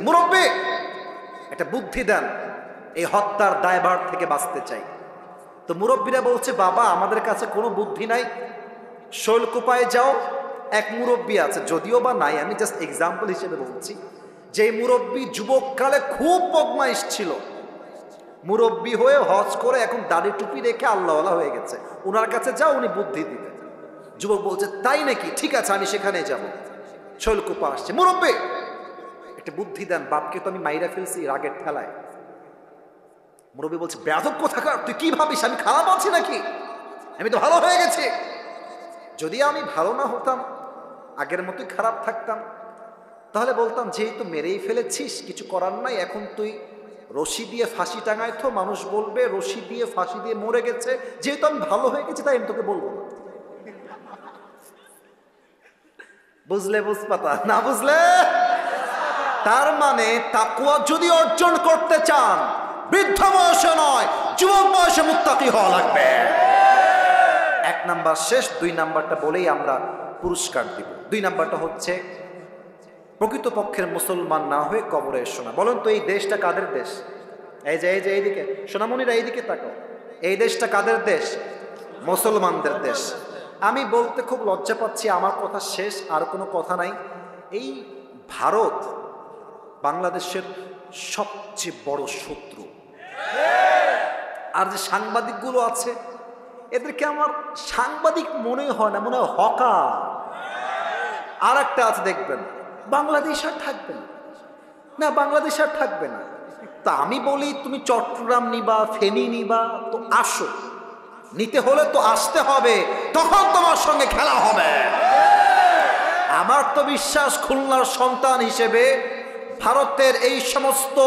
মুরব্বী একটা বুদ্ধি দেন, এই হত্যার দায়ভার থেকে বাঁচতে চাই। তো মুরব্বীরা বলছে, বাবা আমাদের কাছে কোনো বুদ্ধি নাই, শৈলকুপায় যাও, এক মুরব্বী আছে, যদিও বা নাই, আমি জাস্ট এক্সাম্পল হিসেবে বলছি, যে মুরব্বী যুবককালে খুব বদমাইশ ছিল, মুরব্বী হয়ে হজ করে এখন দাড়ি টুপি রেখে আল্লাহওয়ালা হয়ে গেছে, ওনার কাছে যাও, উনি বুদ্ধি দিবেন। যুবক বলছে, তাই নাকি, ঠিক আছে আমি সেখানে যাব। শৈলকুপা আসছে, মুরব্বী একটা বুদ্ধি দেন, বাপকে তো আমি মাইরা ফেলছি রাগের ঠেলায়। মুরব্বী বলছে, বেয়াদব কোথাকার, তুই কি ভাবিস আমি খারাপ আছি নাকি? আমি তো ভালো হয়ে গেছি। যদি আমি ভালো না হতাম, আগের মতোই খারাপ থাকতাম, তাহলে বলতাম যেহেতু মেরেই ফেলেছিস কিছু করার নাই, এখন তুই রশি দিয়ে ফাঁসি টাঙায়, তো মানুষ বলবে রশি দিয়ে ফাঁসি দিয়ে মরে গেছে, যেহেতু আমি ভালো হয়ে গেছি তাই আমি তোকে বলবো না। বুঝলে বুঝপাতা, না বুঝলে? তার মানে তাকওয়া যদি অর্জন করতে চান, বৃদ্ধ বয়সে নয়, যুবক বয়সে মুত্তাকি হওয়া লাগবে। এক নাম্বার শেষ, দুই নাম্বারটা বলেই আমরা পুরস্কার দিব। দুই নাম্বারটা হচ্ছে প্রকৃতপক্ষের মুসলমান না হয়ে কবরে এসো না। বলেন তো এই দেশটা কাদের দেশ? এই যে এইদিকে সোনামণিরা এইদিকে তাকাও, এই দেশটা কাদের দেশ? মুসলমানদের দেশ। আমি বলতে খুব লজ্জা পাচ্ছি, আমার কথা শেষ, আর কোনো কথা নাই। এই ভারত বাংলাদেশের সবচেয়ে বড় শত্রু। আর যে সাংবাদিকগুলো আছে, এদেরকে আমার সাংবাদিক মনে হয় না, মনে হয় হকার। আর একটা আছে দেখবেন, বাংলাদেশ আর থাকবে না, না বাংলাদেশ আর থাকবে না। তা আমি বলি, তুমি চট্টগ্রাম নিবা, ফেনী নিবা, তো আসো, নিতে হলে তো আসতে হবে, তখন তোমার সঙ্গে খেলা হবে। আমার তো বিশ্বাস, খুলনার সন্তান হিসেবে ভারতের এই সমস্ত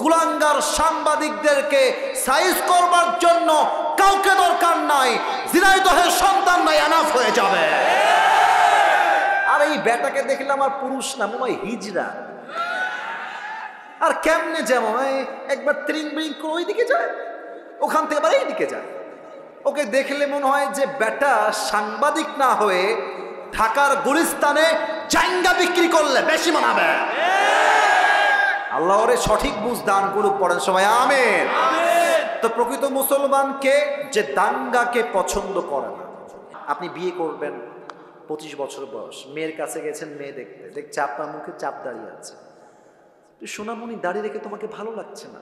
কুলাঙ্গার সাংবাদিকদেরকে সাইজ করবার জন্য কাউকে দরকার নাই, ঝিনাইদহের সন্তান নাই, এনাফ হয়ে যাবে। আর এই বেটাকে দেখলে আমার পুরুষ না, মনে হয় হিজড়া। আর কেমনে যেমন একবার ত্রিং বিং করে ওইদিকে যায়, ওখান থেকে আবার এইদিকে যায়। ওকে দেখলে মনে হয় যে বেটা সাংবাদিক না হয়ে ঢাকার গুলিস্তানে জাঙ্গা বিক্রি করলে বেশি মানাবে। আল্লাহ ওরে সঠিক বুঝ দান করুক, পড়েন সবাই আমিন। তো প্রকৃত মুসলমানকে যে দাঙ্গাকে পছন্দ করে না। আপনি বিয়ে করবেন, 25 বছর বয়স, মেয়ের কাছে গেছেন, মেয়ে দেখতে, দেখছে আপনার মুখে চাপ দাঁড়িয়ে আছে, সোনামণি দাড়ি রেখে তোমাকে ভালো লাগছে না,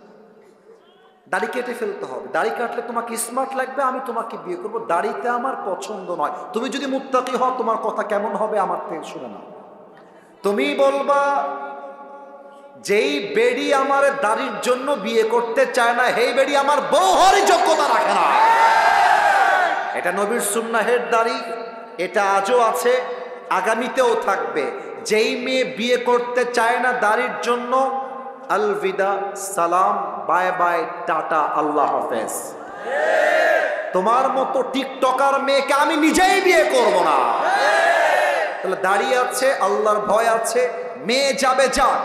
দাড়ি কেটে ফেলতে হবে, দাড়ি কাটলে তোমাকে স্মার্ট লাগবে, আমি তোমাকে বিয়ে করবো, দাড়িতে আমার পছন্দ নয়। তুমি যদি মুত্তাকি হও, তোমার কথা কেমন হবে আমার থেকে শুনে নাও। তুমি বলবা, যেই বেডি আমার দাড়ির জন্য বিয়ে করতে চায় না, সেই বেডি আমার বউ হওয়ার যোগ্যতা রাখে না। এটা নবীর সুন্নাহের দাড়ি, এটা আজও আছে, আগামীতেও থাকবে। যেই মেয়ে বিয়ে করতে চায় না দাড়ির জন্য, আলবিদা, সালাম, বাই বাই, টাটা, আল্লাহ হাফেজ। তোমার মতো টিকটকার মেয়েকে আমি নিজেই বিয়ে করব না। তাহলে দাড়ি আছে, আল্লাহর ভয় আছে, মেয়ে যাবে যাক,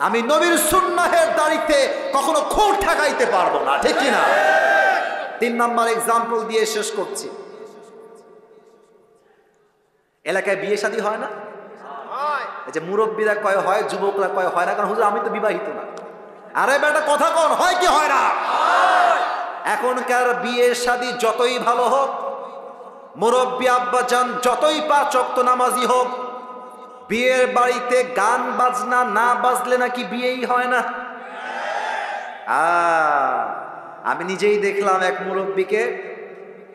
আমি নবীর সুন্নাহের দাড়িতে কখনো খুঁট ঠেকাইতে পারবো না, ঠিক কিনা? 3 নাম্বার এক্সাম্পল দিয়ে শেষ করছি। এলাকায় বিয়ে শাদী হয় না? এই যে মুরব্বীরা কয় হয়, যুবকরা কয় হয় না, কারণ হুজুর আমি তো বিবাহিত না। আরে বেটা কথা কন, হয় কি হয় না? এখনকার বিয়ে শাদী যতই ভালো হোক, মুরব্বী আব্বাজান যতই 5 ওয়াক্ত নামাজি হোক, বিয়ের বাড়িতে গান বাজনা না বাজলে নাকি বিয়েই হয় না। আমি নিজেই দেখলাম এক মুরব্বীকে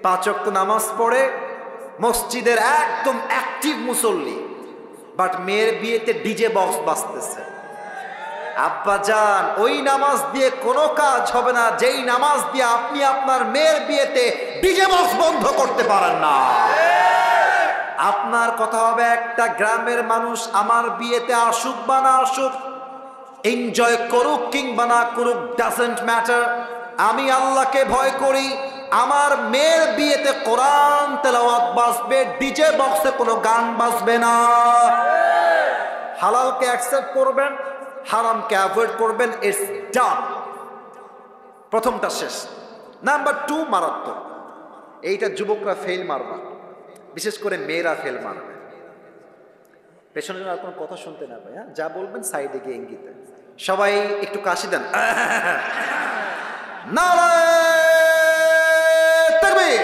5 ওয়াক্ত নামাজ পড়ে, মসজিদের একদম অ্যাক্টিভ মুসল্লি, বাট মেয়ের বিয়েতে ডিজে বক্স বাজতেছে। আব্বাজান, ওই নামাজ দিয়ে কোনো কাজ হবে না, যেই নামাজ দিয়ে আপনি আপনার মেয়ের বিয়েতে ডিজে বক্স বন্ধ করতে পারেন না। আপনার কথা হবে, একটা গ্রামের মানুষ আমার বিয়েতে আসুক বা না আসুক, এনজয় করুক কিংবা না করুক, ডাজন্ট ম্যাটার। আমি আল্লাহকে ভয় করি, আমার মেয়ের বিয়েতে কোরআন তেলাওয়াত বাজবে, ডিজে বক্সে কোনো গান বাজবে না। হালালকে অ্যাকসেপ্ট করবেন, হারামকে অ্যাভয়েড করবেন, ইটস ডান। প্রথমটা শেষ। নাম্বার 2 মারাত্মক, এইটা যুবকরা ফেল মারবা, বিশেষ করে মেয়েরা ফেল মারবে। পেছনে আর কোনো কথা শুনতে না পাই, যা বলবেন সাইডে গিয়ে ইঙ্গিতে। সবাই একটু কাশি দেন। নারায়ে তাকবীর।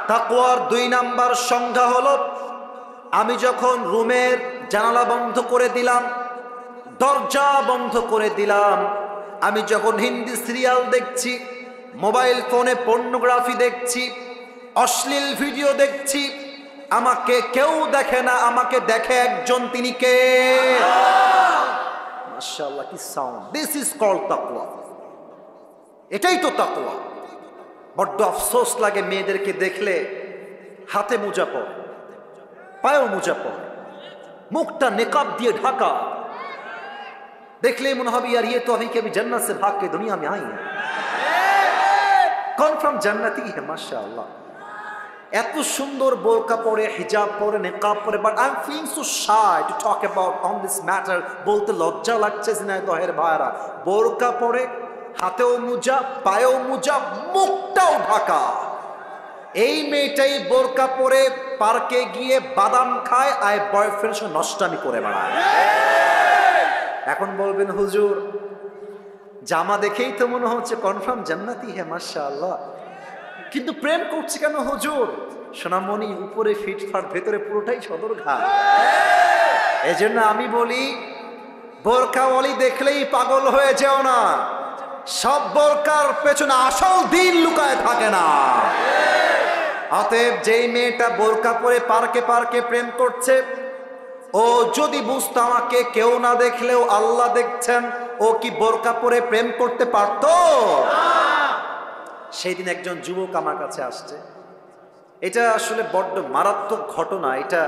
তাকওয়ার 2 নাম্বার সংজ্ঞা হলো, আমি যখন রুমের জানালা বন্ধ করে দিলাম, দরজা বন্ধ করে দিলাম, আমি যখন হিন্দি সিরিয়াল দেখছি, মোবাইল ফোনে পর্নোগ্রাফি দেখছি, অশ্লীল ভিডিও দেখছি, আমাকে কেউ দেখে না, আমাকে দেখে একজন, তিনি কে? মাশাআল্লাহ, কি সাউন্ড! দিস ইজ কল্ড তাকওয়া। এটাই তো তাকওয়া। বড্ড আফসোস লাগে মেয়েদেরকে দেখলে হাতে মোজা পরে, পায়েও মোজা পরে, মুখটা নেকাব দিয়ে ঢাকা, দেখলে মনে হবে यार ये तो अभी के अभी जन्नत से भाग के दुनिया में आई है, कन्फर्म जन्नती है माशाअल्लाह। এত সুন্দর বোরকা পরে, হিজাব পরে, নেকাব পরে, but I am feeling so shy to talk about on this matter. বলতে লজ্জা লাগছে ঝিনাইদহের ভাইরা, বোরকা পরে, হাতেও মোজা, পায়েও মোজা, মুখটাও ঢাকা। এই মেয়েটাই বোরকা পরে পার্কে গিয়ে বাদাম খায় আর বয়ফ্রেন্ড সঙ্গে নষ্টামি করে বেড়ায়। এখন বলবেন হুজুর জামা দেখেই তো মনে হচ্ছে কনফার্ম জান্নাতি হে মাশাআল্লাহ, কিন্তু প্রেম করছে কেন হুজুর? সোনামণি, উপরে ফিটফাট, ভেতরে পুরোটাই সদরঘাট। এজন্য আমি বলি, বোরকাওয়ালি দেখলেই পাগল হয়ে যেও না। সব বোরকার পেছনে আসল দিন লুকায় থাকে না। অতএব যেই মেয়েটা বোরকা পরে পার্কে পার্কে প্রেম করছে, ও যদি বুঝতো আমাকে কেউ না দেখলেও আল্লাহ দেখছেন, ও কি বোরকা পরে প্রেম করতে পারত? সেই দিন একজন যুবক আমার কাছে আসছে। এটা আসলে বড্ড মারাত্মক ঘটনা। এটা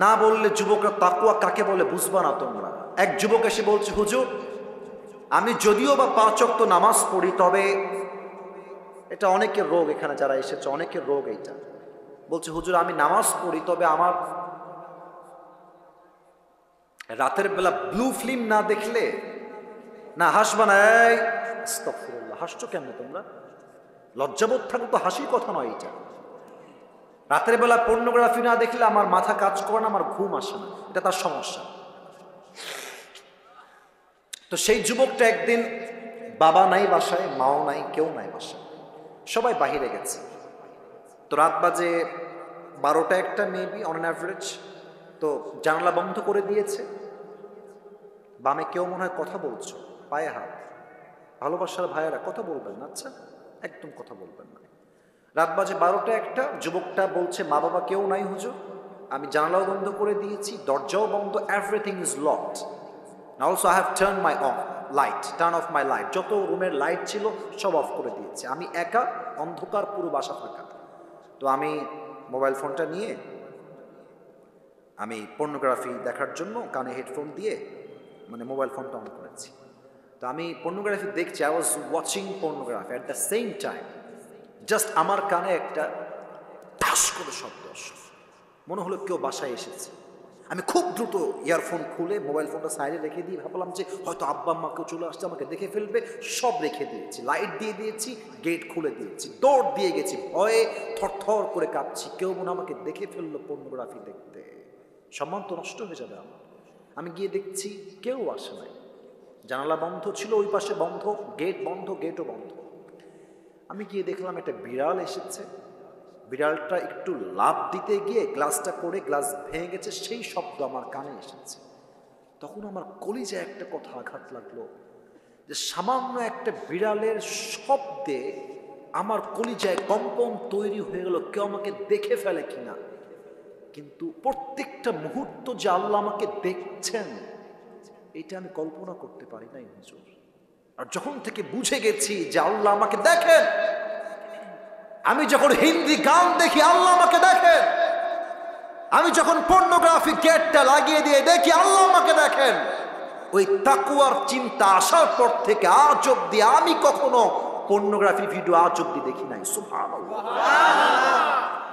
না বললে যুবকরা তাকওয়া কাকে বলে বুঝবা না তোমরা। এক যুবক এসে বলছে, হুজুর আমি যদিও বা 5 ওয়াক্ত নামাজ পড়ি, তবে এটা অনেকের রোগ, এখানে যারা এসেছে অনেকের রোগ এইটা। বলছে হুজুর আমি নামাজ পড়ি, তবে আমার রাতের বেলা ব্লু ফিল্ম না দেখলে না হাসবা না। এই আস্তাগফিরুল্লাহ, হাসছো কেমন তোমরা? লজ্জাবোধ থাকলে তো হাসির কথা নয় এটা। রাতের বেলা পর্নোগ্রাফি না দেখলে আমার মাথা কাজ করে না, আমার ঘুম আসে না, এটা তার সমস্যা। তো সেই যুবকটা একদিন, বাবা নাই বাসায়, মাও নাই, কেউ নাই বাসায়, সবাই বাহিরে গেছে। তো রাত বাজে 12টা 1টা মেবি অন অ্যান অ্যাভারেজ। তো জানলা বন্ধ করে দিয়েছে। বামে কেউ মনে হয় কথা বলছো, পায়ে হাত। ভালোবাসার ভাইয়েরা কথা বলবেন না, আচ্ছা একদম কথা বলবেন না। রাত বাজে 12টা 1টা। যুবকটা বলছে মা বাবা কেউ নাই হুজুর, আমি জানালাও বন্ধ করে দিয়েছি, দরজাও বন্ধ, everything is locked. Also I have turn my of my light, যত রুমের লাইট ছিল সব অফ করে দিয়েছে, আমি একা, অন্ধকার, পুরো বাসা ফাঁকা। তো আমি মোবাইল ফোনটা নিয়ে আমি পর্নোগ্রাফি দেখার জন্য কানে হেডফোন দিয়ে মানে মোবাইল ফোনটা অন করেছি। তো আমি পর্নোগ্রাফি দেখছি, I was watching pornography at the same time. Just আমার কানে একটা ঠাস করে শব্দ আসলো, মনে হলো কেউ বাসায় এসেছে। আমি খুব দ্রুত ইয়ারফোন খুলে মোবাইল ফোনটা সাইডে রেখে দিয়ে ভাবলাম যে হয়তো আব্বা আম্মা কেউ চলে আসছে, আমাকে দেখে ফেলবে, সব রেখে দিয়েছি, লাইট দিয়ে দিয়েছি, গেট খুলে দিয়েছি, দৌড় দিয়ে গেছি, ভয়ে থরথর করে কাঁপছি, কেউ মনে আমাকে দেখে ফেললো পর্নোগ্রাফি দেখতে, সম্মান তো নষ্ট হয়ে যাবে আমার। আমি গিয়ে দেখছি কেউ আসে নাই, জানালা বন্ধ ছিল, ওই পাশে বন্ধ, গেট বন্ধ, গেটও বন্ধ। আমি গিয়ে দেখলাম একটা বিড়াল এসেছে, বিড়ালটা একটু লাফ দিতে গিয়ে গ্লাসটা করে গ্লাস ভেঙে গেছে, সেই শব্দ আমার কানে এসেছে। তখন আমার কলিজায় একটা কথা আঘাত লাগলো যে সামান্য একটা বিড়ালের শব্দে আমার কলিজায় কম্পন তৈরি হয়ে গেল, কেউ আমাকে দেখে ফেলে কিনা। কিন্তু প্রত্যেকটা মুহূর্ত যে আল্লাহ আমাকে দেখছেন, এটা আমি কল্পনা করতে পারি নাই হুজুর। আর যখন থেকে বুঝে গেছি যে আল্লাহ আমাকে দেখেন, আমি যখন হিন্দি গান দেখি আল্লাহ আমাকে দেখেন, আমি যখন পর্নোগ্রাফি গেটটা লাগিয়ে দিয়ে দেখি আল্লাহ আমাকে দেখেন, ওই তাকওয়ার চিন্তা আসার পর থেকে আজ অব্দি আমি কখনো পর্নোগ্রাফি ভিডিও আজ অব্দি দেখি নাই। সুবহানাল্লাহ,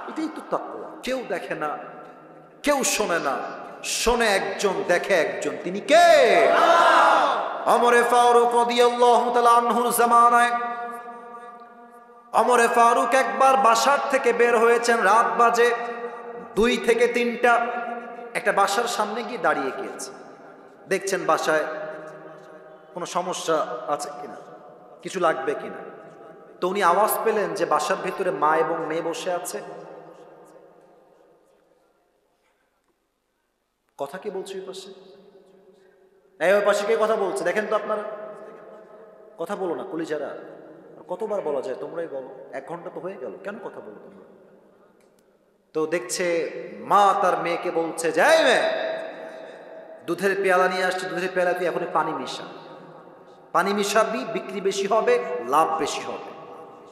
এটাই তো তাকওয়া। কেউ দেখে না, কেউ শোনে না, শোনে একজন, দেখে একজন, তিনি কে? ওমরে ফারুক রাদিয়াল্লাহু তাআলা আনহুর জামানায় ওমরে ফারুক একবার বাসার থেকে বের হয়েছেন, রাত বাজে 2 থেকে 3টা। একটা বাসার সামনে গিয়ে দাঁড়িয়ে গিয়েছে, দেখছেন বাসায় কোনো সমস্যা আছে কিনা, কিছু লাগবে কিনা। তো উনি আওয়াজ পেলেন যে বাসার ভিতরে মা এবং মেয়ে বসে আছে। কথা কি বলছে ওই পাশে? ওই পাশে কে কথা বলছে দেখেন তো আপনারা, কথা বলো না কলিজারা। কতবার বলা যায়, তোমরাই বলো, 1 ঘন্টা তো হয়ে গেল, কেন কথা বলো তোমরা? তো দেখছে মা তার মেয়েকে বলছে, যাই মেয়ে, দুধের পেয়ালা নিয়ে আসছে, দুধের পেয়ালা তুই এখন পানি মিশা, পানি মিশাবি, বিক্রি বেশি হবে, লাভ বেশি হবে।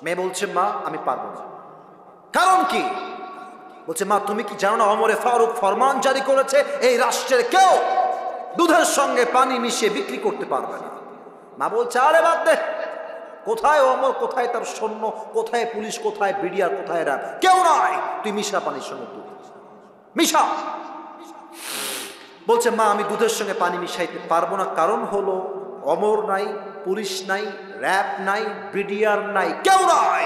মেয়ে বলছে মা আমি পারবো না। কারণ কি? বলছে মা তুমি কি জানো না ওমরে ফারুক ফরমান জারি করেছে এই রাষ্ট্রের কেউ দুধের সঙ্গে পানি মিশিয়ে বিক্রি করতে পারবে না। মা বলছে আরে বাদ দে, কোথায় ওমর, কোথায় তার সৈন্য, কোথায় পুলিশ, কোথায় বিডিআর, কোথায় র্যাব, কেউ নাই, তুই মিশা পানির সঙ্গে দুধ মিশা। বলছে মা আমি দুধের সঙ্গে পানি মিশাইতে পারবো না, কারণ হলো ওমর নাই, পুলিশ নাই, র্যাব নাই, বিডিআর নাই, কেউ নাই।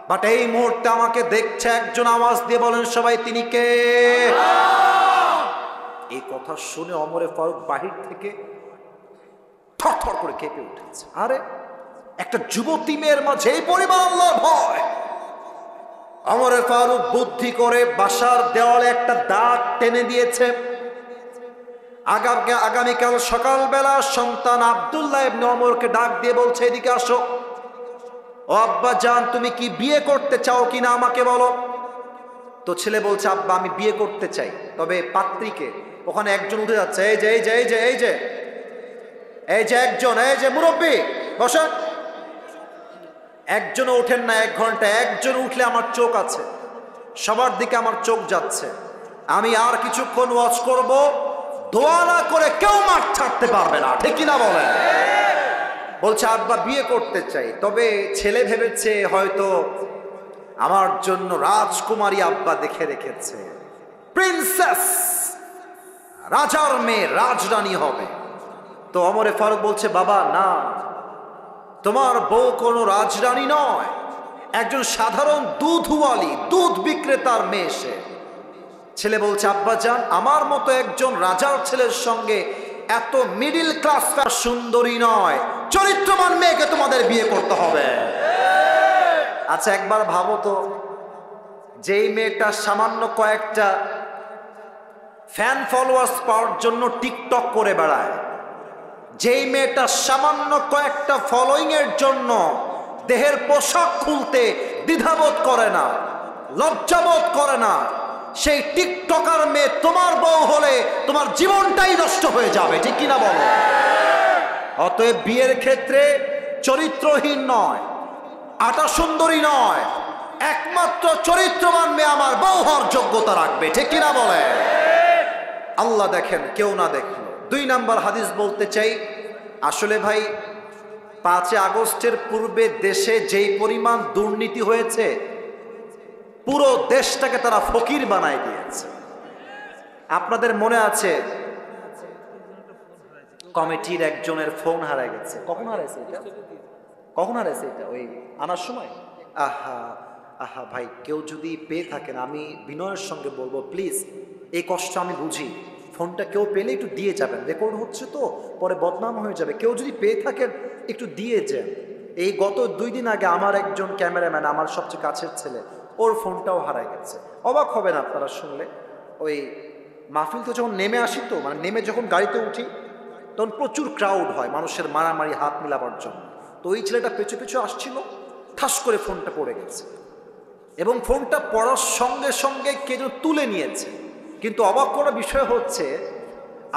বাট এই মুহূর্তে আমাকে দেখছে একজন, আওয়াজ দিয়ে বলেন সবাই তিনি কে? এই কথা শুনে ওমরে ফারুক বাহির থেকে থরথর করে কেঁপে উঠেছে। আরে একটা যুবতী মেয়ের মাঝে এই পরিমাণ আল্লাহর ভয়! ওমরে ফারুক বুদ্ধি করে বাসার দেওয়ালে একটা দাগ টেনে দিয়েছে। আগামীকাল সকালবেলা সন্তান আব্দুল্লাহ ইবনে ওমরকে ডাক দিয়ে বলছে এদিকে আসো। ও আব্বা জান তুমি কি বিয়ে করতে চাও কিনা আমাকে বলো। তো ছেলে বলছে আব্বা আমি বিয়ে করতে চাই, তবে পাত্রীকে। ওখানে একজন উঠে যাচ্ছে, এই যে এই যে এই যে এই যে এই যে একজন, এই যে মুরব্বী বসেন। একজনও ওঠেন না 1 ঘন্টা, একজন উঠলে আমার চোখ আছে, সবার দিকে আমার চোখ যাচ্ছে। আমি আর কিছুক্ষণ ওয়াচ করব, দোয়া না করে কেউ মাঠ ছাড়তে পারবে না, ঠিক কিনা বলেন? বলছে আব্বা বিয়ে করতে চাই, তবে ছেলে ভেবেছে হয়তো আমার জন্য রাজকুমারী আব্বা দেখে রেখেছে, প্রিন্সেস, রাজার মেয়ে, রাজরানী হবে। তো ওমরে ফারুক বলছে বাবা না, তোমার বউ কোনো রাজরানী নয়, একজন সাধারণ দুধওয়ালি, দুধ বিক্রেতার মেয়ে সে। ছেলে বলছে আব্বা জান আমার মতো একজন রাজার ছেলের সঙ্গে এত মিডিল ক্লাস সুন্দরী নয়, চরিত্রবান মেয়েকে তোমাদের বিয়ে করতে হবে। আচ্ছা একবার ভাবো তো, যেই মেয়েটা সামান্য কয়েকটা ফ্যান ফলোয়ার্স পাওয়ার জন্য টিকটক করে বেড়ায়, যেই মেয়েটা সামান্য কয়েকটা ফলোইং এর জন্য দেহের পোশাক খুলতে দ্বিধাবোধ করে না, লজ্জাবোধ করে না, সেই টিকটকার মেয়ে তোমার বউ হলে তোমার জীবনটাই নষ্ট হয়ে যাবে, ঠিক কিনা বলো? অতএব বিয়ের ক্ষেত্রে চরিত্রহীন নয়, আটা সুন্দরী নয়, একমাত্র চরিত্রবান মেয়ে আমার বউ হওয়ার যোগ্যতা রাখবে, ঠিক কিনা বলে? আল্লাহ দেখেন কেউ না দেখলো। 2 নাম্বার হাদিস বলতে চাই, আসলে ভাই 5 আগস্টের পূর্বে দেশে যেই পরিমাণ দুর্নীতি হয়েছে, পুরো দেশটাকে তারা ফকির বানায় দিয়েছে। আপনাদের মনে আছে কমিটির একজনের ফোন হারায় গেছে। কখন হারাইছে এটা? কখন হারাইছে এটা? ওই আনার সময়? আহা আহা ভাই, কেউ যদি পেয়ে থাকেন আমি বিনয়ের সঙ্গে বলবো প্লিজ, এই কষ্ট আমি বুঝি, ফোনটা কেউ পেলে একটু দিয়ে যাবেন, রেকর্ড হচ্ছে তো পরে বদনাম হয়ে যাবে। কেউ যদি পেয়ে থাকেন একটু দিয়ে যান। এই গত 2 দিন আগে আমার একজন ক্যামেরাম্যান, আমার সবচেয়ে কাছের ছেলে, ওর ফোনটাও হারায় গেছে। অবাক হবেন আপনারা শুনলে, ওই মাহফিল তো যখন নেমে আসি, তো মানে নেমে যখন গাড়িতে উঠি তখন প্রচুর ক্রাউড হয় মানুষের মারামারি হাত মিলাবার জন্য। তো ওই ছেলেটা পেছু পেছু আসছিল, ঠাস করে ফোনটা পড়ে গেছে, এবং ফোনটা পড়ার সঙ্গে সঙ্গে কে যেন তুলে নিয়েছে। কিন্তু অবাক করার বিষয় হচ্ছে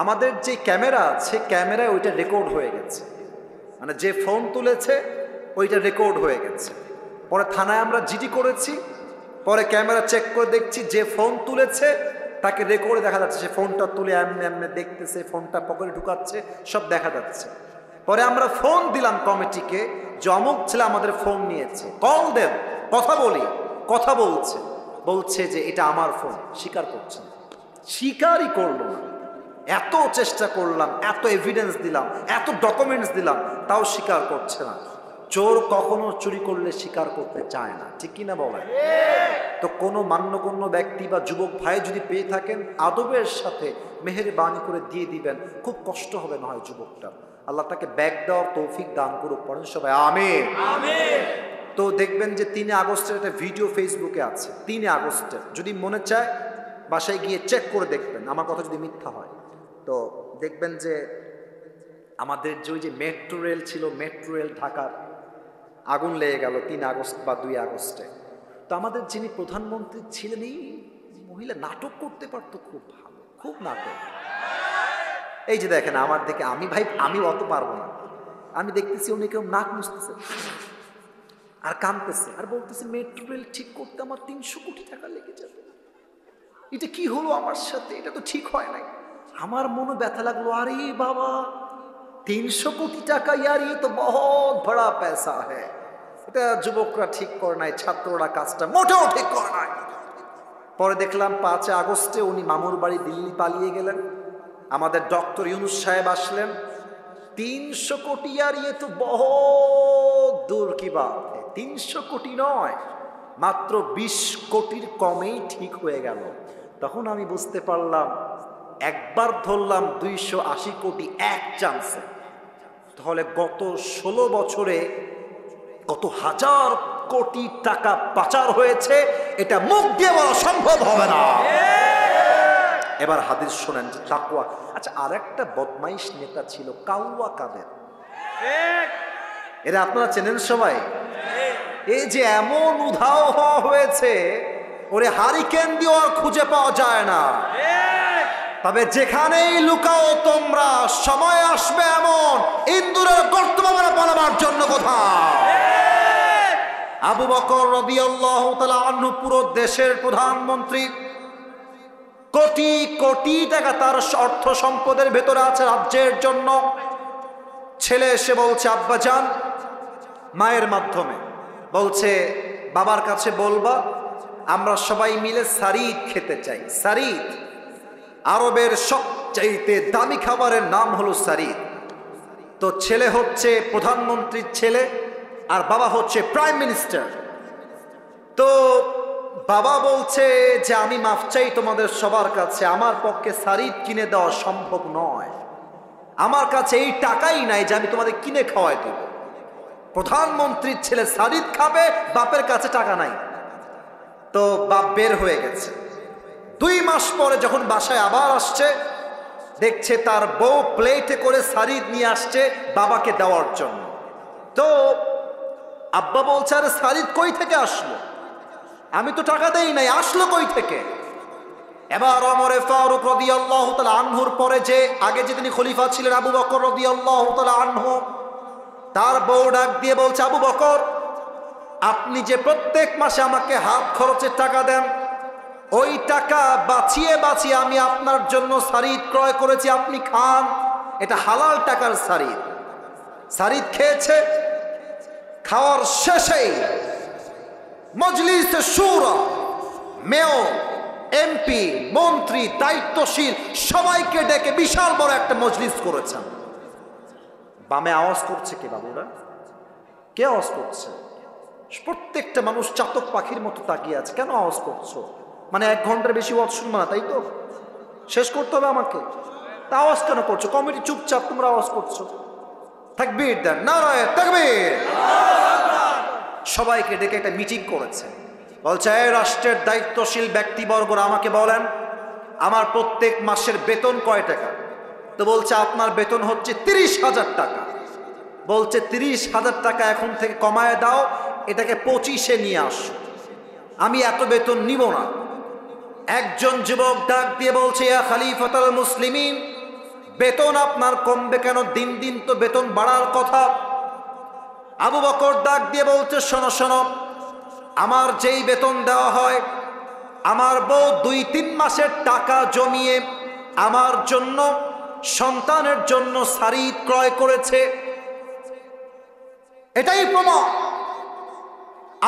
আমাদের যে ক্যামেরা আছে, ক্যামেরায় ওইটা রেকর্ড হয়ে গেছে, মানে যে ফোন তুলেছে ওইটা রেকর্ড হয়ে গেছে। পরে থানায় আমরা জিডি করেছি, পরে ক্যামেরা চেক করে দেখছি যে ফোন তুলেছে তাকে রেকর্ডে দেখা যাচ্ছে, সে ফোনটা তুলে এমনি এমনি দেখতেছে, ফোনটা পকেটে ঢুকাচ্ছে, সব দেখা যাচ্ছে। পরে আমরা ফোন দিলাম কমিটিকে যে অমুক ছেলে আমাদের ফোন নিয়েছে, কল দেন, কথা বলি। কথা বলছে যে এটা আমার ফোন, স্বীকার করছে না, স্বীকারই করলো না। এত চেষ্টা করলাম, এত এভিডেন্স দিলাম, এত ডকুমেন্টস দিলাম, তাও স্বীকার করছে না। চোর কখনো চুরি করলে স্বীকার করতে চায় না, ঠিক কিনা বলেন? তো কোনো মান্যগণ্য ব্যক্তি বা যুবক ভাই যদি পেয়ে থাকেন আদবের সাথে মেহেরবানি করে দিয়ে দিবেন, খুব কষ্ট হবে না হয় যুবকটা। আল্লাহ তাকে ব্যাগ দেওয়ার তৌফিক দান করুক, পড়েন সবাই আমিন। তো দেখবেন যে 3 আগস্টের একটা ভিডিও ফেসবুকে আছে, 3 আগস্টের, যদি মনে চায় বাসায় গিয়ে চেক করে দেখবেন, আমার কথা যদি মিথ্যা হয়। তো দেখবেন যে আমাদের যে মেট্রো রেল ছিল, মেট্রো রেল ঢাকার আগুন লেগে গেল 3 আগস্ট বা 2 আগস্টে। তো আমাদের যিনি প্রধানমন্ত্রী ছিলেন, এই মহিলা নাটক করতে পারতো খুব ভালো, খুব নাটক। এই যে দেখেন আমার দেখে, আমি অত পারবো না, আমি দেখতেছি উনি কেউ নাক মুছতেছে আর কাঁদতেছে আর বলতেছে মেট্রো রেল ঠিক করতে আমার 300 কোটি টাকা লেগে যাবে, এটা কি হলো আমার সাথে, এটা তো ঠিক হয় নাই। আমার মনে ব্যথা লাগলো, আরে বাবা 300 কোটি টাকা, ইয়ার ये तो बहुत बड़ा पैसा है। এটা যুবকরা ঠিক করে নাই, ছাত্ররা কাজটা মোটেও ঠিক করে নাই। পরে দেখলাম 5 আগস্টে উনি মামুর বাড়ি দিল্লি পালিয়ে গেলেন, আমাদের ডক্টর ইউনুস সাহেব আসলেন। 300 কোটি यार ये तो बहुत दूर की बात है, 300 কোটি নয়, মাত্র 20 কোটির কমেই ঠিক হয়ে গেল। তখন আমি বুঝতে পারলাম, একবার ধরলাম 280 কোটি এক চান্সে, তাহলে গত 16 বছরে কত হাজার কোটি টাকা পাচার হয়েছে, এটা মুখ দিয়ে বলা সম্ভব হবে না। এবার হাদিস শোনেন যে তাকওয়া। আচ্ছা, আরেকটা বদমাইশ নেতা ছিল কাউয়া কাদের, এরা আপনারা চেনেন সবাই? এই যে এমন উধাও হওয়া হয়েছে, ওরে হারিকেন দিয়ে আর খুঁজে পাওয়া যায় না। তবে যেখানেই লুকাও তোমরা, সময় আসবে এমন ইন্দুরের গর্ত পালাবার জন্য কোথাও। আবু বকর রাদিয়াল্লাহু তাআলা আনহু পুরো দেশের প্রধানমন্ত্রী, কোটি কোটি টাকা তার অর্থ সম্পদের ভেতরে আছে রাজ্যের জন্য। ছেলে এসে বলছে আব্বাজান, মায়ের মাধ্যমে বলছে বাবার কাছে বলবা আমরা সবাই মিলে সারিদ খেতে চাই। সারিদ আরবের সবচাইতে দামি খাবারের নাম হলো সারিদ। তো ছেলে হচ্ছে প্রধানমন্ত্রীর ছেলে আর বাবা হচ্ছে প্রাইম মিনিস্টার। তো বাবা বলছে যে আমি মাফ চাই তোমাদের সবার কাছে, আমার পক্ষে সারিদ কিনে দেওয়া সম্ভব নয়, আমার কাছে এই টাকাই নাই যে আমি তোমাদের কিনে খাওয়াই দেব। প্রধানমন্ত্রীর ছেলে সারিদ খাবে, বাপের কাছে টাকা নাই। তো বাপ বের হয়ে গেছে। 2 মাস পরে যখন বাসায় আবার আসছে, দেখছে তার বউ প্লেটে করে সারিদ নিয়ে আসছে বাবাকে দেওয়ার জন্য। তো আব্বা বলছে আরে সারিদ কই থেকে আসলো, আমি তো টাকা দেই নাই, আসলো কই থেকে? এবার ওমরে ফারুক রাদিয়াল্লাহু তাআলা আনহুর পরে যে আগে যে তিনি খলিফা ছিলেন আবু বকর রাদিয়াল্লাহু তাআলা আনহু, তার বউ ডাক দিয়ে বলছে আবু বকর, আপনি যে প্রত্যেক মাসে আমাকে হাত খরচের টাকা দেন, ওই টাকা বাঁচিয়ে বাঁচিয়ে আমি আপনার জন্য সারিদ ক্রয় করেছি, আপনি খান, এটা হালাল টাকার সারিদ। সারিদ খেয়েছে। খাওয়ার শেষেই মজলিসে শুরা, মেয়র, এমপি, মন্ত্রী, দায়িত্বশীল সবাইকে ডেকে বিশাল বড় একটা মজলিস করেছেন। বামে আওয়াজ করছে কে বাবুরা? কে আওয়াজ করছে? প্রত্যেকটা মানুষ চাতক পাখির মতো তাকিয়ে আছে। কেন আওয়াজ করছো? মানে 1 ঘন্টার বেশি ওয়াজ শুনবো না, তাই তো? শেষ করতে হবে আমাকে, তা আওয়াজ কেন করছো? কমিটি চুপচাপ, তোমরা আওয়াজ করছো। তাকবীর দেন, নারায়ে তাকবীর। সবাইকে ডেকে একটা মিটিং করেছে। বলছে এই রাষ্ট্রের দায়িত্বশীল ব্যক্তিবর্গরা আমাকে বলেন আমার প্রত্যেক মাসের বেতন কয় টাকা? তো বলছে আপনার বেতন হচ্ছে 30,000 টাকা। বলছে 30,000 টাকা এখন থেকে কমায় দাও, এটাকে 25-এ নিয়ে আসো, আমি এত বেতন নিব না। একজন যুবক ডাক দিয়ে বলছে ইয়া খলিফাতুল মুসলিমিন, বেতন আপনার কমবে কেন? দিন দিন তো বেতন বাড়ার কথা। আবু বকর ডাক দিয়ে বলছে শোনো শোনো, আমার যেই বেতন দেওয়া হয়, আমার বউ 2-3 মাসের টাকা জমিয়ে আমার জন্য, সন্তানের জন্য সারিদ ক্রয় করেছে, এটাই প্রমাণ।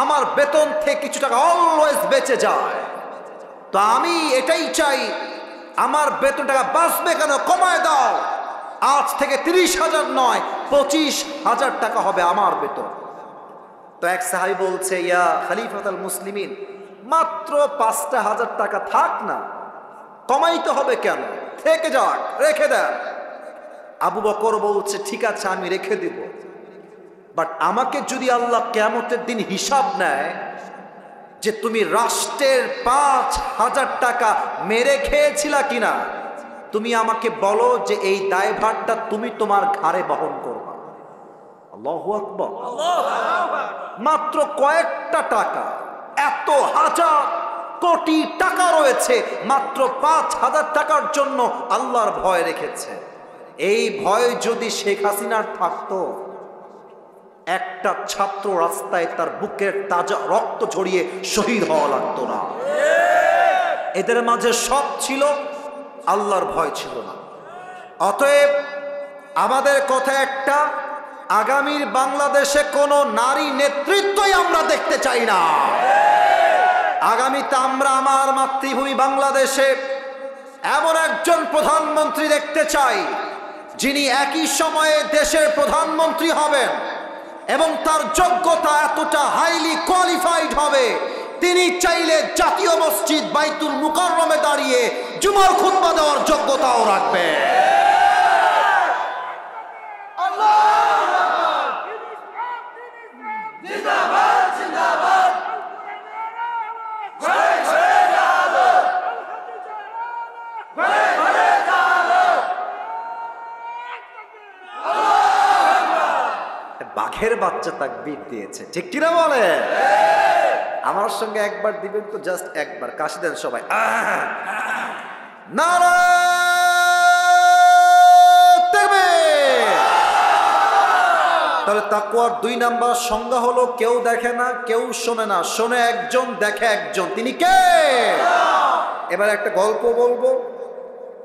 আমার বেতন থেকে কিছু টাকা অলওয়েজ বেঁচে যায়। তো আমি এটাই চাই, আমার বেতন টাকা বাঁচবে কেন? কমায় দাও, আজ থেকে 30,000 নয় 25,000 টাকা হবে আমার বেতন। তো এক সাহাবী বলছে ইয়া খলিফাতুল মুসলিমিন, মাত্র 5,000 টাকা থাক না, কমাইতে হবে কেন, থেকে যাক, রেখে দেন। আবু বকর বলছে ঠিক আছে আমি রেখে দিব, বাট আমাকে যদি আল্লাহ কিয়ামতের দিন হিসাব নেয় যে তুমি রাষ্ট্রের 5,000 টাকা মেরে খেয়েছিলা কিনা, তুমি আমাকে বলো যে এই দায়ভারটা তুমি তোমার ঘাড়ে বহন করবা। আল্লাহু আকবার। মাত্র কয়েকটা টাকা, এত হাজার কোটি টাকা রয়েছে, মাত্র 5,000 টাকার জন্য আল্লাহর ভয় রেখেছে। এই ভয় যদি শেখ হাসিনার থাকতো, একটা ছাত্র রাস্তায় তার বুকের তাজা রক্ত ঝরিয়ে শহীদ হওয়া লাগতো না। এদের মাঝে সব ছিল, আল্লাহর ভয় ছিল না। অতএব আমাদের কথা একটা, আগামীর বাংলাদেশে কোনো নারী নেতৃত্বই আমরা দেখতে চাই না। আগামীতে আমরা আমার মাতৃভূমি বাংলাদেশে এমন একজন প্রধানমন্ত্রী দেখতে চাই যিনি একই সময়ে দেশের প্রধানমন্ত্রী হবেন এবং তার যোগ্যতা এতটা হাইলি কোয়ালিফাইড হবে, তিনি চাইলে জাতীয় মসজিদ বাইতুল মুকাররমে দাঁড়িয়ে জুমার খুতবা দেওয়ার যোগ্যতাও রাখবে। বাঘের বাচ্চা তাকবীর দিয়েছে, ঠিক কিনা বলে? আমার সঙ্গে একবার দিবেন তো, জাস্ট একবার কাশি দেন সবাই। নারায়ে তাকবীর। তাহলে তাকওয়ার 2 নাম্বার সংজ্ঞা হলো কেউ দেখে না, কেউ শোনে না, শোনে একজন, দেখে একজন, তিনি কে? এবার একটা গল্প বলবো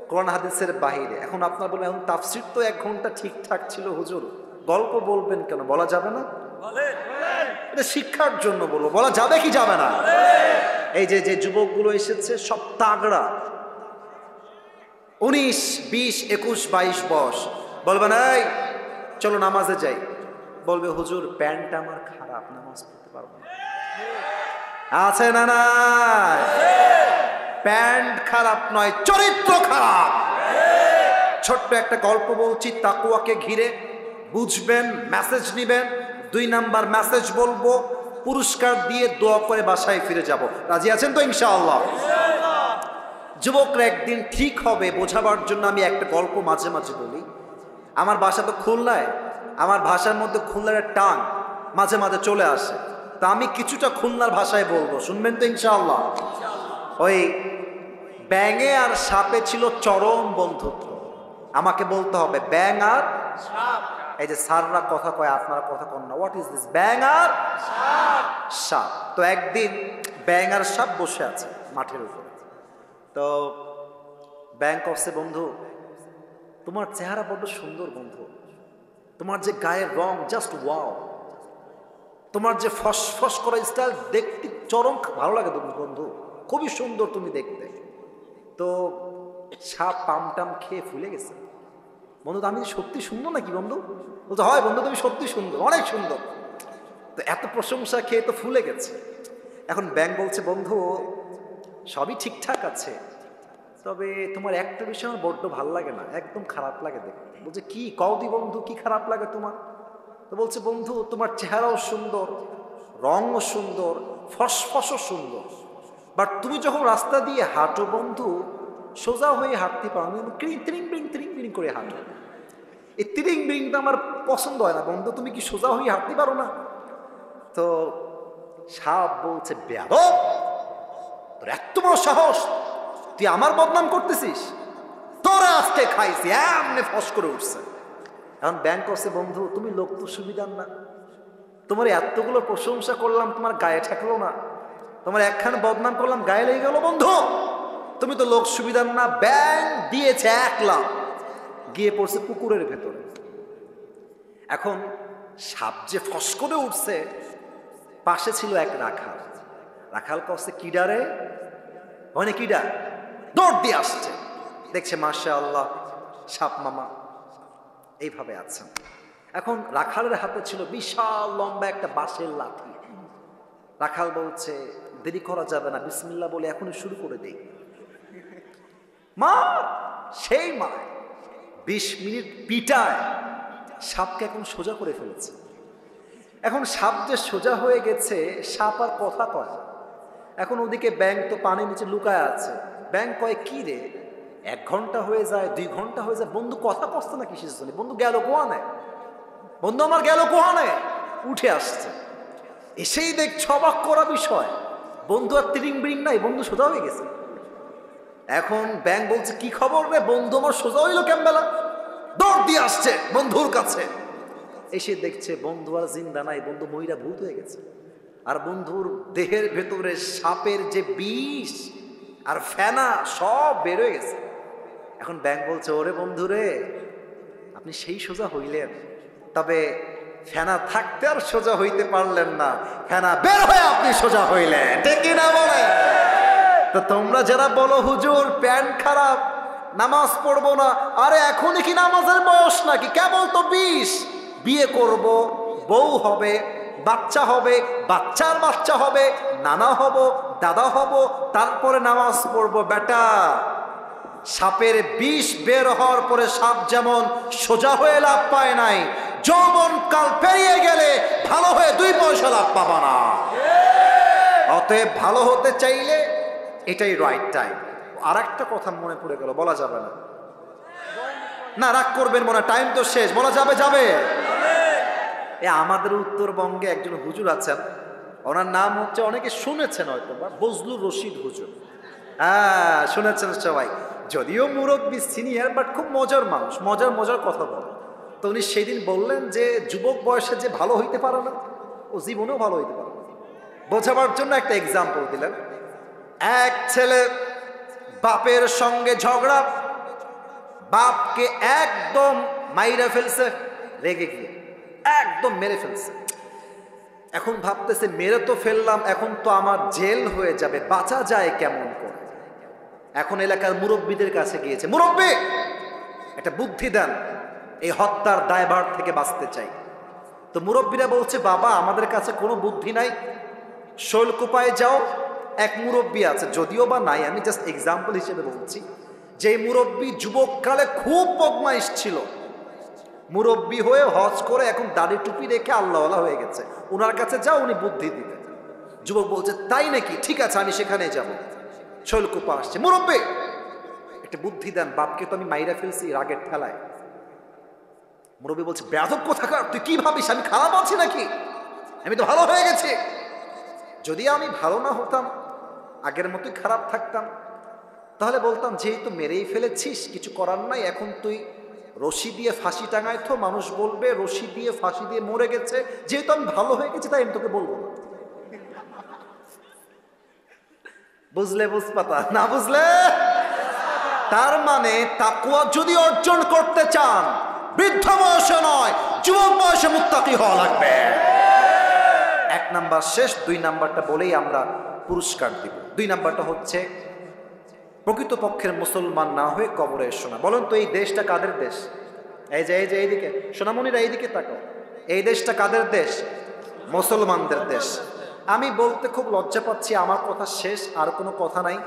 কোরআন হাদিসের বাহিরে। এখন আপনারা বলবেন এখন তাফসীর তো 1 ঘন্টা ঠিকঠাক ছিল হুজুর, গল্প বলবেন কেন? বলা যাবে না? এটা শিক্ষার জন্য বলবো, বলা যাবে কি যাবে না? এই যে যে যুবকগুলো এসেছে সব তাগড়া, 19, 20, 21, 22 বয়স, বলবেন এই চলো নামাজে যাই, বলবে হুজুর প্যান্টটা আমার খারাপ, নামাজ পড়তে পারবো না। আছে না না? প্যান্ট খারাপ নয়, চরিত্র খারাপ। ছোট্ট একটা গল্প বলছি তাকওয়াকে ঘিরে, বুঝবেন, মেসেজ নিবেন। 2 নাম্বার মেসেজ বলবো, পুরস্কার দিয়ে দোয়া করে বাসায় ফিরে যাব। রাজি আছেন তো ইনশাআল্লাহ? যুবকরা একদিন ঠিক হবে বোঝাবার জন্য আমি একটা গল্প মাঝে মাঝে বলি। আমার বাসা তো খুলনায়, আমার ভাষার মধ্যে খুলনার টান মাঝে মাঝে চলে আসে, তা আমি কিছুটা খুলনার ভাষায় বলবো, শুনবেন তো ইনশাআল্লাহ? ওই ব্যাঙে আর সাপে ছিল চরম বন্ধুত্ব। আমাকে বলতে হবে ব্যাঙ আর সাপ। এই যে স্যাররা কথা কয়, আপনারা কথা কন না, হোয়াট ইজ দিস? ব্যাঙ আর সাপ। তো একদিন ব্যাঙ আর সাপ বসে আছে মাঠের উপরে। তো ব্যাঙ কচ্ছে, বন্ধু তোমার চেহারা বড্ড সুন্দর বন্ধু, তোমার যে গায়ের রং জাস্ট ওয়াও, তোমার যে ফসফস করা স্টাইল দেখতে চরম ভালো লাগে বন্ধু, খুবই সুন্দর তুমি দেখতে। তো সাপ পামটাম খেয়ে ফুলে গেছে। বন্ধু আমি সত্যি সুন্দর নাকি বন্ধু? বলতো হয় বন্ধু তুমি সত্যি সুন্দর, অনেক সুন্দর। তো এত প্রশংসা খেয়ে তো ফুলে গেছে। এখন ব্যাঙ বলছে, বন্ধু সবই ঠিকঠাক আছে, তবে তোমার একটা বিষয় আমার বড্ড ভালো লাগে না, একদম খারাপ লাগে দেখতে। বলছে কি কওদি বন্ধু, কি খারাপ লাগে তোমার? তো বলছে, বন্ধু তোমার চেহারাও সুন্দর, রঙও সুন্দর, ফসফসও সুন্দর, বাট তুমি যখন রাস্তা দিয়ে হাঁটো বন্ধু, সোজা হয়ে হাঁটতে পারো না, ত্রিং বিরিং করে হাঁটো। এই ত্রিং বিরিংটা আমার পছন্দ হয় না বন্ধু, তুমি কি সোজা হয়ে হাঁটতে পারো না? তো সাপ বলছে, বেয়াদব, তোর এত বড় সাহস, তুই আমার বদনাম করতেছিস, তোরা আজকে খাইছি। এমনি ফস করে উঠছে। এখন ব্যাঙ করছে, বন্ধু তুমি লোক তো সুবিধার না, তোমার এতগুলো প্রশংসা করলাম তোমার গায়ে ঠেকলো না, তোমার একখান বদনাম করলাম গায়ে লেগে গেল বন্ধু, তুমি তো লোক সুবিধার না। ব্যাঙ দিয়েছে 1 লাফ, গিয়ে পড়ছে পুকুরের ভেতরে। এখন সাপ যে ফস করে উঠছে, পাশে ছিল এক রাখাল। রাখাল কচ্ছে, কিডারে? মানে কিডা? দৌড় দিয়ে আসছে, দেখছে মাশাআল্লাহ সাপ মামা এইভাবে আছেন। এখন রাখালের হাতে ছিল বিশাল লম্বা একটা বাঁশের লাঠি। রাখাল বলছে দেরি করা যাবে না, বিসমিল্লাহ বলে এখনই শুরু করে দেই। মার, সেই মার 20 মিনিট পিটায় সাপকে এখন সোজা করে ফেলেছে। এখন সাপ যে সোজা হয়ে গেছে, সাপ আর কথা কয় না। এখন ওদিকে ব্যাঙ তো পানির নিচে লুকায় আছে। ব্যাঙ কয় কি রে, 1 ঘন্টা হয়ে যায়, 2 ঘন্টা হয়ে যায়, বন্ধু কথা কষ্ট না কিসের জন্য? বন্ধু গেল কোয়ানে, বন্ধু আমার গেল কোয়ানে। উঠে আসছে, এসেই দেখছে অবাক করা বিষয়, বন্ধু আর তিরিং বিরিং নাই, বন্ধু সোজা হয়ে গেছে। এখন ব্যাঙ বলছে কি খবর রে, বন্ধু আমার সোজা হইলো কেমবেলা? দৌড় দিয়ে আসছে বন্ধুর কাছে, এসে দেখছে বন্ধু আর জিন্দা নাই, বন্ধু মহিলা ভূত হয়ে গেছে। আর বন্ধুর দেহের ভেতরে সাপের যে বিষ আর ফেনা সব বের হয়ে গেছে। এখন ব্যাঙ বলছে ওরে বন্ধু রে, আপনি সেই সোজা হইলেন, তবে ফেনা থাকতে আর সোজা হইতে পারলেন না, ফেনা বের হয়ে আপনি সোজা হইলেন, ঠিক কিনা বলে? তো তোমরা যারা বলো হুজুর প্যান্ট খারাপ, নামাজ পড়বো না, আরে এখনই কি নামাজের বয়স নাকি? কেবল তো 20, বিয়ে করব, বউ হবে, বাচ্চা হবে, বাচ্চার বাচ্চা হবে, নানা হব, দাদা হব, তারপরে নামাজ পড়বো। বেটা, সাপের বিষ বের হওয়ার পরে সাপ যেমন সোজা হয়ে লাভ পায় নাই, যৌবন কাল পেরিয়ে গেলে ভালো হয়ে 2 পয়সা লাভ পাবা না। অতএব ভালো হতে চাইলে এটাই রাইট টাইম। আর একটা কথা মনে পড়ে গেল, বলা যাবে না, না রাগ করবেন মনে, টাইম তো শেষ, বলা যাবে? যাবে। আমাদের উত্তরবঙ্গে একজন হুজুর আছেন, ওনার নাম হচ্ছে, অনেকে শুনেছেন হয়তো বা, বজলুর রশিদ হুজুর। হ্যাঁ শুনেছেন সবাই, যদিও মুরব্বী সিনিয়র, বাট খুব মজার মানুষ, মজার মজার কথা বলে। তো উনি সেদিন বললেন যে যুবক বয়সে যে ভালো হইতে পারে না, ও জীবনেও ভালো হইতে পারে না। বোঝাবার জন্য একটা এক্সাম্পল দিলেন। এক ছেলে বাপের সঙ্গে ঝগড়া, বাপকে একদম মাইরা ফেলছে, রেগে গিয়ে একদম মেরে ফেলছে। এখন ভাবতেছে মেরে তো ফেললাম, এখন তো আমার জেল হয়ে যাবে, বাঁচা যায় কেমন করে? এখন এলাকার মুরব্বীদের কাছে গিয়েছে, মুরব্বী একটা বুদ্ধি দেন, এই হত্যার দায়ভার থেকে বাঁচতে চাই। তো মুরব্বীরা বলছে বাবা আমাদের কাছে কোনো বুদ্ধি নাই, শৈলকুপায় যাও, এক মুরব্বী আছে, যদিও বা নাই, আমি জাস্ট এক্সাম্পল হিসেবে বলছি, যে মুরব্বী যুবককালে খুব বদমাইশ ছিল, মুরব্বী হয়ে হজ করে এখন দাড়ি টুপি রেখে আল্লাহওয়ালা হয়ে গেছে, ওনার কাছে যাও, উনি বুদ্ধি দিবেন। যুবক বলছে তাই নাকি, ঠিক আছে আমি সেখানে যাব। শৈলকুপা আসছে, মুরব্বী একটা বুদ্ধি দেন, বাপকে তো আমি মাইরা ফেলছি রাগের ঠেলায়। মুরব্বী বলছে বেয়াদব কোথাকার, তুই কি ভাবিস আমি খারাপ আছি নাকি? আমি তো ভালো হয়ে গেছি। যদি আমি ভালো না হতাম, আগের মতোই খারাপ থাকতাম, তাহলে বলতাম যেহেতু মেরেই ফেলেছিস কিছু করার নাই, এখন তুই রশি দিয়ে ফাঁসি টাঙায়, তো মানুষ বলবে রশি দিয়ে ফাঁসি দিয়ে মরে গেছে, যেহেতু আমি ভালো হয়ে গেছি তাই আমি তোকে বলবো না। বুঝলে বুঝপাতা, না বুঝলে? তার মানে তাকওয়া যদি অর্জন করতে চান, বৃদ্ধ বয়সে নয়, যুবক বয়সে মুত্তাকি হওয়া লাগবে। 1 নাম্বার শেষ, 2 নাম্বারটা বলেই আমরা পুরস্কার দিব। 2 নাম্বারটা হচ্ছে প্রকৃতপক্ষের মুসলমান না হয়ে কবরে এসো না। বলেন তো এই দেশটা কাদের দেশ? এই যে এইদিকে সোনামণিরা এইদিকে তাকাও, এই দেশটা কাদের দেশ? মুসলমানদের দেশ। আমি বলতে খুব লজ্জা পাচ্ছি, আমার কথা শেষ, আর কোনো কথা নাই।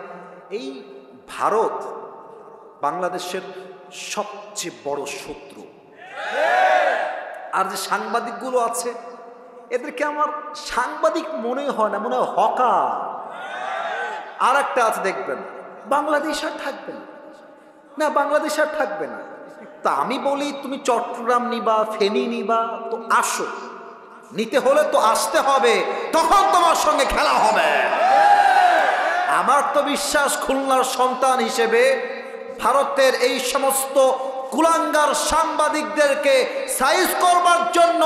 এই ভারত বাংলাদেশের সবচেয়ে বড় শত্রু। আর যে সাংবাদিকগুলো আছে, এদেরকে আমার সাংবাদিক মনে হয় না, মনে হয় হকার। আর একটা আছে দেখবেন, বাংলাদেশ আর থাকবে না, না বাংলাদেশ আর থাকবে না। তা আমি বলি তুমি চট্টগ্রাম নিবা, ফেনী নিবা, তো আসো, নিতে হলে তো আসতে হবে, তখন তোমার সঙ্গে খেলা হবে। আমার তো বিশ্বাস খুলনার সন্তান হিসেবে ভারতের এই সমস্ত কুলাঙ্গার সাংবাদিকদেরকে সাইজ করবার জন্য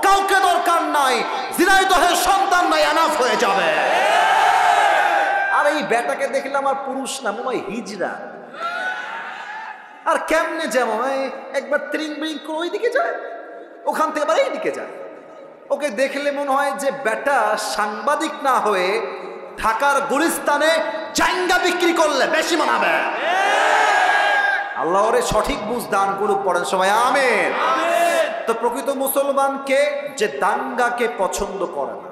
কাউকে দরকার নাই, ঝিনাইদহের সন্তান নাই, এনাফ হয়ে যাবে। আর এই বেটাকে দেখলে আমার পুরুষ না, মনে হয় হিজড়া। আর কেমনে যেমন একবার ত্রিং বিং করে ওইদিকে যায়, ওখান থেকে আবার এইদিকে যায়। ওকে দেখলে মনে হয় যে বেটা সাংবাদিক না হয়ে ঢাকার গুলিস্তানে জাইঙ্গা বিক্রি করলে বেশি মানাবে। আল্লাহ ওরে সঠিক বুঝ দান করুক, পড়েন সবাই আমিন। তো প্রকৃত মুসলমানকে যে দাঙ্গাকে পছন্দ করে না,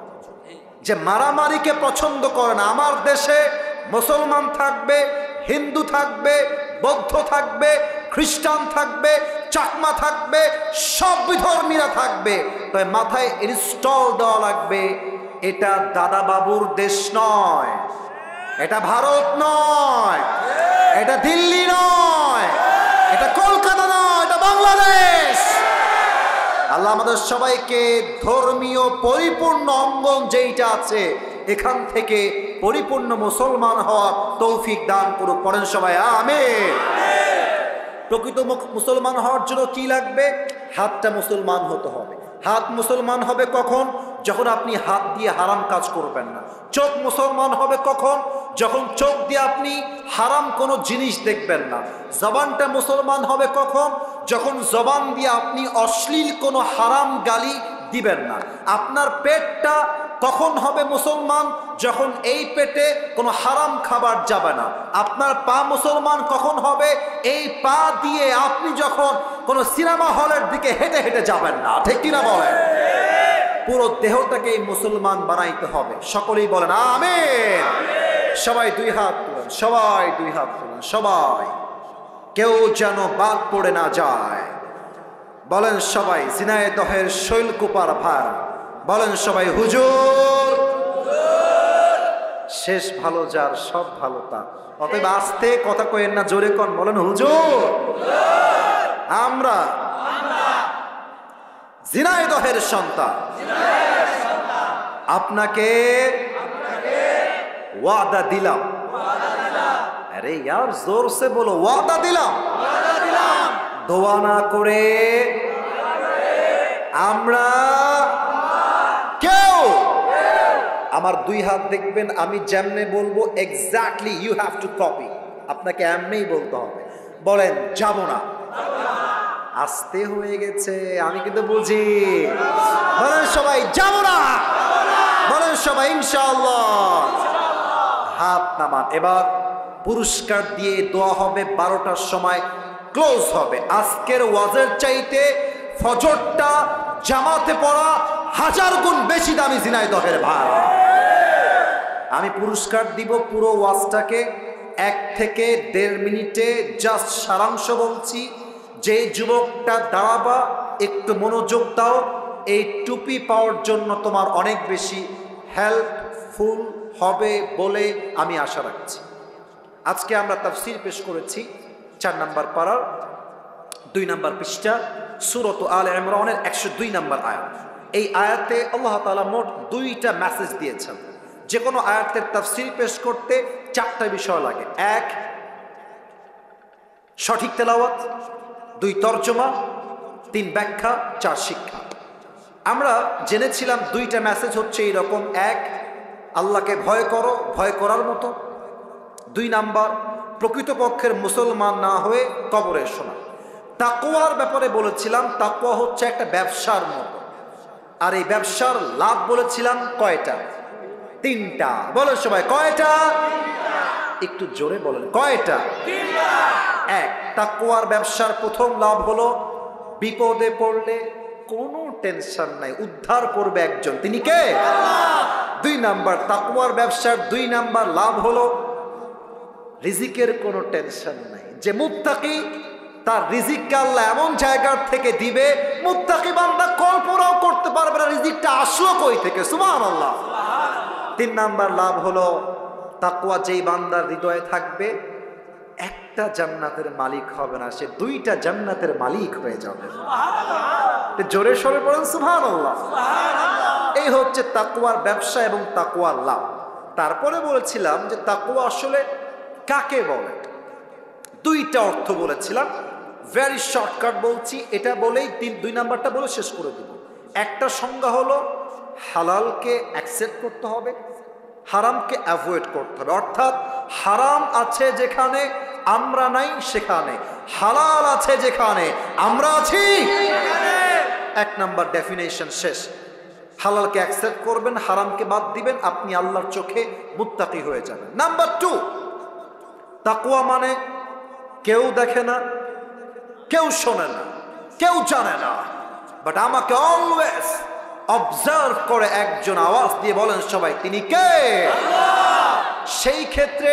যে মারামারিকে পছন্দ করে না। আমার দেশে মুসলমান থাকবে, হিন্দু থাকবে, বৌদ্ধ থাকবে, খ্রিস্টান থাকবে, চাকমা থাকবে, সব বিধর্মীরা থাকবে, তাই মাথায় ইনস্টল দেওয়া লাগবে এটা দাদা বাবুর দেশ নয়, এটা ভারত নয়, এটা দিল্লি নয়, এটা কলকাতা নয়, এটা বাংলাদেশ। আল্লাহ আমাদের সবাইকে ধর্মীয় পরিপূর্ণ অঙ্গন যেইটা আছে এখান থেকে পরিপূর্ণ মুসলমান হওয়ার তৌফিক দান করুক। পড়েন সবাই আমিন। প্রকৃত মুসলমান হওয়ার জন্য কি লাগবে? হাতটা মুসলমান হতে হবে। হাত মুসলমান হবে কখন? যখন আপনি হাত দিয়ে হারাম কাজ করবেন না। চোখ মুসলমান হবে কখন? যখন চোখ দিয়ে আপনি হারাম কোনো জিনিস দেখবেন না। জবানটা মুসলমান হবে কখন? যখন জবান দিয়ে আপনি অশ্লীল কোনো হারাম গালি দিবেন না। আপনার পেটটা কখন হবে মুসলমান? যখন এই পেটে কোনো হারাম খাবার যাবে না। আপনার পা মুসলমান কখন হবে? এই পা দিয়ে আপনি যখন কোনো সিনেমা হলের দিকে হেঁটে হেঁটে যাবেন না। ঠিক কিনা বলেন? পুরো দেহটাকে মুসলমান বানাইতে হবে। সকলেই বলেন আমিন। সবাই দুই হাত তুলেন, সবাই দুই হাত তুলেন, সবাই, কেউ যেন বাদ পড়ে না যায়। বলেন সবাই ঝিনাইদহের শৈলকুপার ভার। বলেন সবাই হুজুর। শেষ ভালো যার সব ভালো তার। অতএব আস্তে কথা কইেন না, জোরে কন, বলেন হুজুর। আমরা ঝিনাইদহের সন্তান, আপনাকে ওয়াদা দিলাম। আরে यार जोर से बोलो, ওয়াদা দিলাম। দোয়া না করে আমরা কেউ, আমার দুই হাত দেখবেন, আমি যেমনে বলবো exactly you have to copy. আপনাকে এমনিই বলতে হবে। বলেন যাব না। আস্তে হয়ে গেছে, আমি কিন্তু বুঝি। বলেন সবাই যাব না। বলেন সবাই ইনশাআল্লাহ। হাত নামান। এবার পুরস্কার দিয়ে দোয়া হবে। 12টার সময় ক্লোজ হবে। আজকের ওয়াজের চাইতে ফজরটা জামাতে পড়া 1000 গুণ বেশি দামি ঝিনাইদহের ভাই। আমি পুরস্কার দিব পুরো ওয়াজটাকে 1 থেকে 1.5 মিনিটে। জাস্ট সারাংশ বলছি। যে যুবকটা দাঁড়াবা, একটু মনোযোগ দাও। এই টুপি পাওয়ার জন্য তোমার অনেক বেশি হেল্পফুল হবে বলে আমি আশা রাখছি। আজকে আমরা তাফসীর পেশ করেছি 4 নম্বর পারার 2 নম্বর পৃষ্ঠা, সূরাত আলে ইমরানের 102 নম্বর আয়াত। এই আয়াতে আল্লাহ তাআলা মোট 2টা মেসেজ দিয়েছেন। যে কোনো আয়াতের তাফসীর পেশ করতে 4টা বিষয় লাগে। 1 সঠিক তেলাওয়াত, 2 তরজমা, 3 ব্যাখ্যা, 4 শিক্ষা। আমরা জেনেছিলাম 2টা মেসেজ হচ্ছে এইরকম। 1 আল্লাহকে ভয় করো, ভয় করার মতো। 2 নাম্বার প্রকৃতপক্ষের মুসলমান না হয়ে কবরে শোনা। তাকওয়ার ব্যাপারে বলেছিলাম, তাকওয়া হচ্ছে একটা ব্যবসার মতো। আর এই ব্যবসার লাভ বলেছিলাম কয়টা? 3টা। বলো সবাই কয়টা? একটু জোরে বলেন কয়টা? 1 তাকওয়ার ব্যবসার প্রথম লাভ হলো বিপদে পড়লে কোনো টেনশন নাই, উদ্ধার করবে একজন, তিনি কে? আল্লাহ। 2 নাম্বার তাকওয়ার ব্যবসার 2 নাম্বার লাভ হলো রিজিকের কোনো টেনশন নাই। যে মুত্তাকি তার রিজিককে আল্লাহ এমন জায়গার থেকে দিবে, মুত্তাকি বান্দা কল্পনাও করতে পারবে না রিজিকটা আসলো কই থেকে। সুবহানাল্লাহ। 3 নাম্বার লাভ হলো তাকওয়া যেই বান্দার হৃদয়ে থাকবে, একটা জান্নাতের মালিক হবে না, সে 2টা জান্নাতের মালিক হয়ে যাবে। সুবহানাল্লাহ। জোরে সরে পড়েন সুবহানাল্লাহ। সুবহানাল্লাহ। এই হচ্ছে তাকওয়ার ব্যবসা এবং তাকওয়ার লাভ। তারপরে বলেছিলাম যে তাকওয়া আসলে কাকে বলে। 2টা অর্থ বলেছিলাম। ভেরি শর্টকাট বলছি, এটা বলেই 2 নাম্বারটা বলে শেষ করে দেব। একটা সংজ্ঞা হলো হালালকে অ্যাকসেপ্ট করতে হবে, হারামকে অ্যাভয়েড করতে হবে। অর্থাৎ হারাম আছে যেখানে আমরা নাই সেখানে, হালাল আছে যেখানে আমরা আছি। 1 নাম্বার ডেফিনেশন শেষ। হালালকে অ্যাকসেপ্ট করবেন, হারামকে বাদ দিবেন, আপনি আল্লাহর চোখে মুত্তাকি হয়ে যাবেন। নাম্বার 2 তাকওয়া মানে কেউ দেখে না, কেউ শোনে না, কেউ জানে না, বাট আমাকে অলওয়েজ অবজার্ভ করে একজন আওয়াজ দিয়ে বলেন সবাই, তিনি কে? সেই ক্ষেত্রে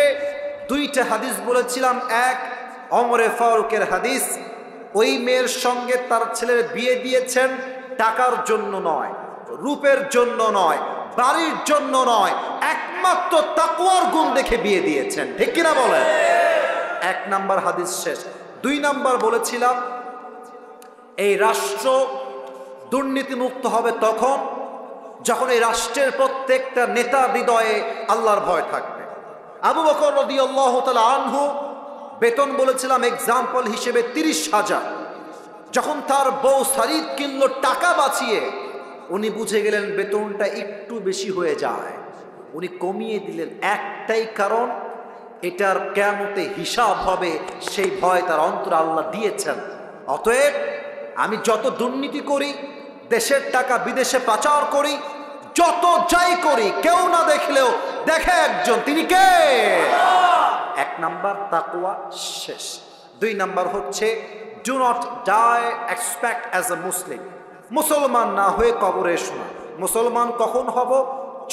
দুইটা হাদিস বলেছিলাম। এক, ওমরে ফারুকের হাদিস, ওই মেয়ের সঙ্গে তার ছেলের বিয়ে দিয়েছেন টাকার জন্য নয়, রূপের জন্য নয়, বাড়ির জন্য নয়, একমাত্র তাকওয়ার গুণ দেখে বিয়ে দিয়েছেন। ঠিক কিনা বলেন? এক নাম্বার হাদিস শেষ। দুই নাম্বার বলেছিলাম, এই রাষ্ট্র দুর্নীতিমুক্ত হবে তখন যখন এই রাষ্ট্রের প্রত্যেকটা নেতা হৃদয়ে আল্লাহর ভয় থাকবে। আবু বকর রাদিয়াল্লাহু তাআলা আনহু বেতন বলেছিলাম এক্সাম্পল হিসেবে 30,000। যখন তার বউ শাড়ির কিনলো টাকা বাঁচিয়ে, উনি বুঝে গেলেন বেতনটা একটু বেশি হয়ে যায়, উনি কমিয়ে দিলেন। একটাই কারণ, এটার কিয়ামতে হিসাব হবে, সেই ভয় তার অন্তরে আল্লাহ দিয়েছেন। অতএব আমি যত দুর্নীতি করি, দেশের টাকা বিদেশে পাচার করি, যত যাই করি, কেউ না দেখলেও দেখে একজন, তিনি কে? এক নাম্বার তাকওয়া শেষ। দুই নাম্বার হচ্ছে do not die except as a Muslim. মুসলমান না হয়ে কবরে শোনা। মুসলমান কখন হব?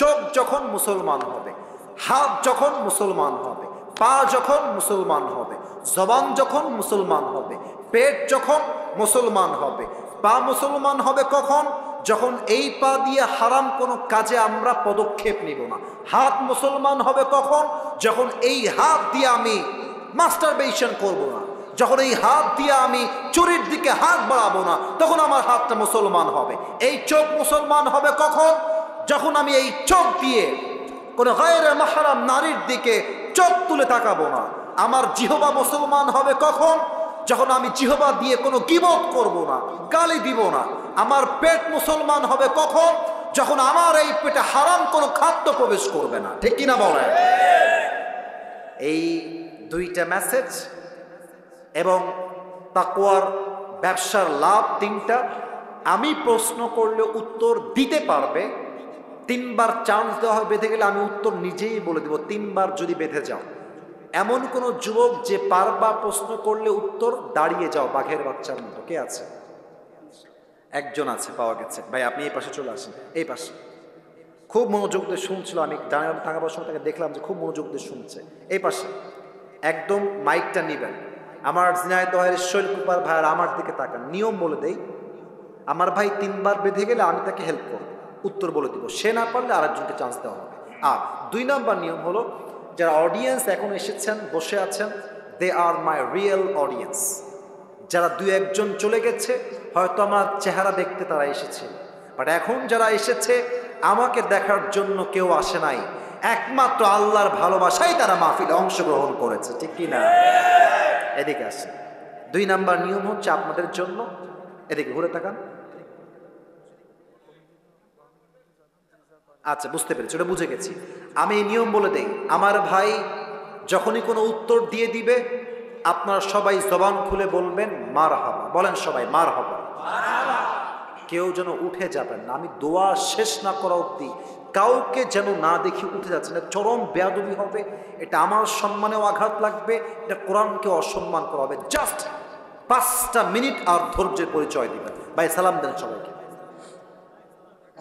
চোখ যখন মুসলমান হবে, হাত যখন মুসলমান হবে, পা যখন মুসলমান হবে, জবান যখন মুসলমান হবে, পেট যখন মুসলমান হবে। পা মুসলমান হবে কখন? যখন এই পা দিয়ে হারাম কোনো কাজে আমরা পদক্ষেপ নিব না। হাত মুসলমান হবে কখন? যখন এই হাত দিয়ে আমি মাস্টারবেশন করব না, যখন এই হাত দিয়ে আমি চুরির দিকে হাত বাড়াবো না, তখন আমার হাতটা মুসলমান হবে। এই চোখ মুসলমান হবে কখন? যখন আমি এই চোখ দিয়ে কোনো গায়রে মাহরাম নারীর দিকে চোখ তুলে তাকাবো না। আমার জিহবা মুসলমান হবে কখন? যখন আমি জিহবা দিয়ে কোনো গীবত করব না, গালি দিব না। আমার পেট মুসলমান হবে কখন? যখন আমার এই পেটে হারাম কোনো খাদ্য প্রবেশ করবে না। ঠিক কিনা বলেন? এই দুইটা মেসেজ এবং তাকওয়ার ব্যবসার লাভ তিনটা। আমি প্রশ্ন করলে উত্তর দিতে পারবে, 3 বার চান্স দেওয়া হয়, বেঁধে গেলে আমি উত্তর নিজেই বলে দেব। 3 বার যদি বেঁধে যাও, এমন কোন যুবক যে পারবা প্রশ্ন করলে উত্তর দাঁড়িয়ে যাও বাঘের বাচ্চার মতো, কে আছে? একজন আছে, পাওয়া গেছে। ভাই আপনি এই পাশে চলে আসেন, এই পাশে। খুব মনোযোগ দিয়ে শুনছিল, আমি থাকাবার সময় তাকে দেখলাম যে খুব মনোযোগ দিয়ে শুনছে। এই পাশে একদম মাইকটা নিবেন। আমার ঝিনাইদহের শৈলকুপার ভাইয়ের আমার দিকে তাকান। নিয়ম বলে দেই, আমার ভাই 3 বার বেঁধে গেলে আমি তাকে হেল্প করব, উত্তর বলে দিব। সে না পারলে আরেকজনকে চান্স দেওয়া হবে। আর 2 নম্বর নিয়ম হলো, যারা অডিয়েন্স এখন এসেছেন, বসে আছেন, দে আর মাই রিয়েল অডিয়েন্স। যারা 2-1 জন চলে গেছে, হয়তো আমার চেহারা দেখতে তারা এসেছে, বাট এখন যারা এসেছে আমাকে দেখার জন্য কেউ আসে নাই, একমাত্র আল্লাহর ভালোবাসায় তারা মাহফিলে অংশগ্রহণ করেছে। ঠিক কি না? এদিকে আসে। 2 নাম্বার নিয়ম হচ্ছে আপনাদের জন্য, এদিকে ঘুরে তাকান। আচ্ছা, বুঝতে পেরেছি, ওটা বুঝে গেছি। আমি এই নিয়ম বলে দেই, আমার ভাই যখনই কোনো উত্তর দিয়ে দিবে, আপনারা সবাই জবান খুলে বলবেন মারহাবা। বলেন সবাই মারহাবা। কেউ যেন উঠে যাবেন না, আমি দোয়া শেষ না করা অবধি কাউকে যেন না দেখি উঠে যাচ্ছে না। চরম বেয়াদবি হবে, এটা আমার সম্মানেও আঘাত লাগবে, এটা কোরআনকে অসম্মান করা হবে। জাস্ট 5টা মিনিট আর ধৈর্যের পরিচয় দিবেন। ভাই সালাম দেন সবাইকে।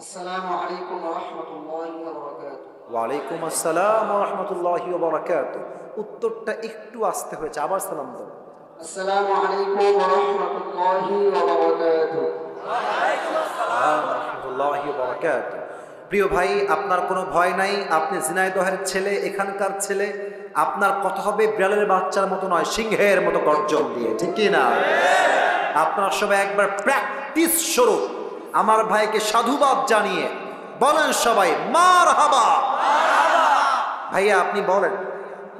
আসসালামু আলাইকুম ওয়া রাহমাতুল্লাহি ওয়া বারাকাতুহু। ওয়া আলাইকুম আসসালাম ওয়া রাহমাতুল্লাহি ওয়া বারাকাতুহু। উত্তরটা একটু আসতে হয়েছে, আবার সালাম দাও। আসসালামু আলাইকুম ওয়া রাহমাতুল্লাহি ওয়া বারাকাতুহু। ওয়া আলাইকুম আসসালাম ওয়া রাহমাতুল্লাহি ওয়া বারাকাতুহু। প্রিয় ভাই, আপনার কোনো ভয় নাই, আপনি ঝিনাইদহের ছেলে, এখানকার ছেলে। আপনার কথা হবে বিড়ালের বাচ্চার মতো নয়, সিংহের মতো গর্জন দিয়ে। ঠিক কি না? আপনার সবাই একবার প্র্যাকটিস স্বরূপ আমার ভাইকে সাধুবাদ জানিয়ে বলেন সবাই মারহাবা। ভাইয়া আপনি বলেন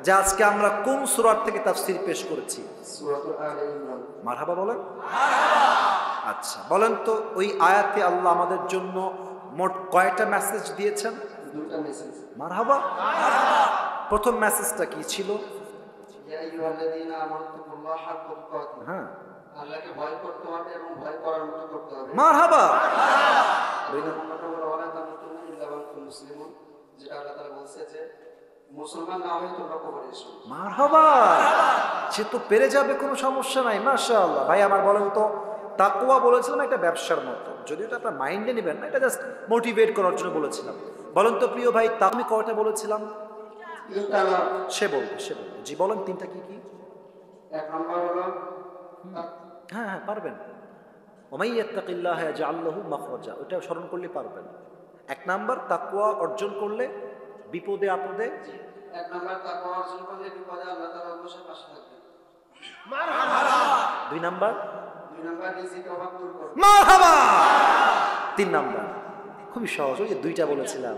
যে আজকে আমরা কোন সূরা থেকে তাফসীর পেশ করেছি? সূরাতুল আলে ইমরান। মারহাবা বলেন। আচ্ছা বলেন তো, ওই আয়াতে আল্লাহ আমাদের জন্য মোট কয়টা মেসেজ দিয়েছেন? 2টা মেসেজ। মারহাবা। প্রথম মেসেজটা কি ছিল? ইয়া আইয়ুহাল্লাযীনা আমানুত্তাকুল্লাহা হাক্কা তুকাতিহি। হ্যাঁ, আল্লাহকে ভয় করতে হবে এবং ভয় করার মতো করতে হবে। মারহাবা। মুসলিম, যেটা আল্লাহ তাআলা বলছে যে মুসলমান না হয়ে তোমরা কবরে এসো। মারহাবা। সে তো পেরে যাবে, কোনো সমস্যা নাই। মাশাআল্লাহ। ভাই আমার বলেন তো, তাকওয়া বলেছিলাম একটা ব্যবসার মতো, যদিও এটা আপনার মাইন্ডে নেবেন না, এটা জাস্ট মোটিভেট করার জন্য বলেছিলাম। বলেন তো প্রিয় ভাই, তা আমি কয়টা বলেছিলাম? সে বলবে। জি বলেন, তিনটা কি কি? এক নম্বর হলো হ্যাঁ হ্যাঁ পারবেন। ওমাই ইয়াত্তাকিল্লাহ ইয়াজআল লাহু মাখরাজা, ওটা স্মরণ করলে পারবেন। এক নাম্বার, তাকওয়া অর্জন করলে বিপদে আপদে। এক নম্বর তাকওয়া অর্জন করলে বিপদে আল্লাহ তাআলা অবশ্যই পাশে থাকবেন। দুই নাম্বার, রিজিক অভাব দূর করবে। মারহাবা। তিন নাম্বার খুবই সহজ, ওই যে দুইটা বলেছিলাম।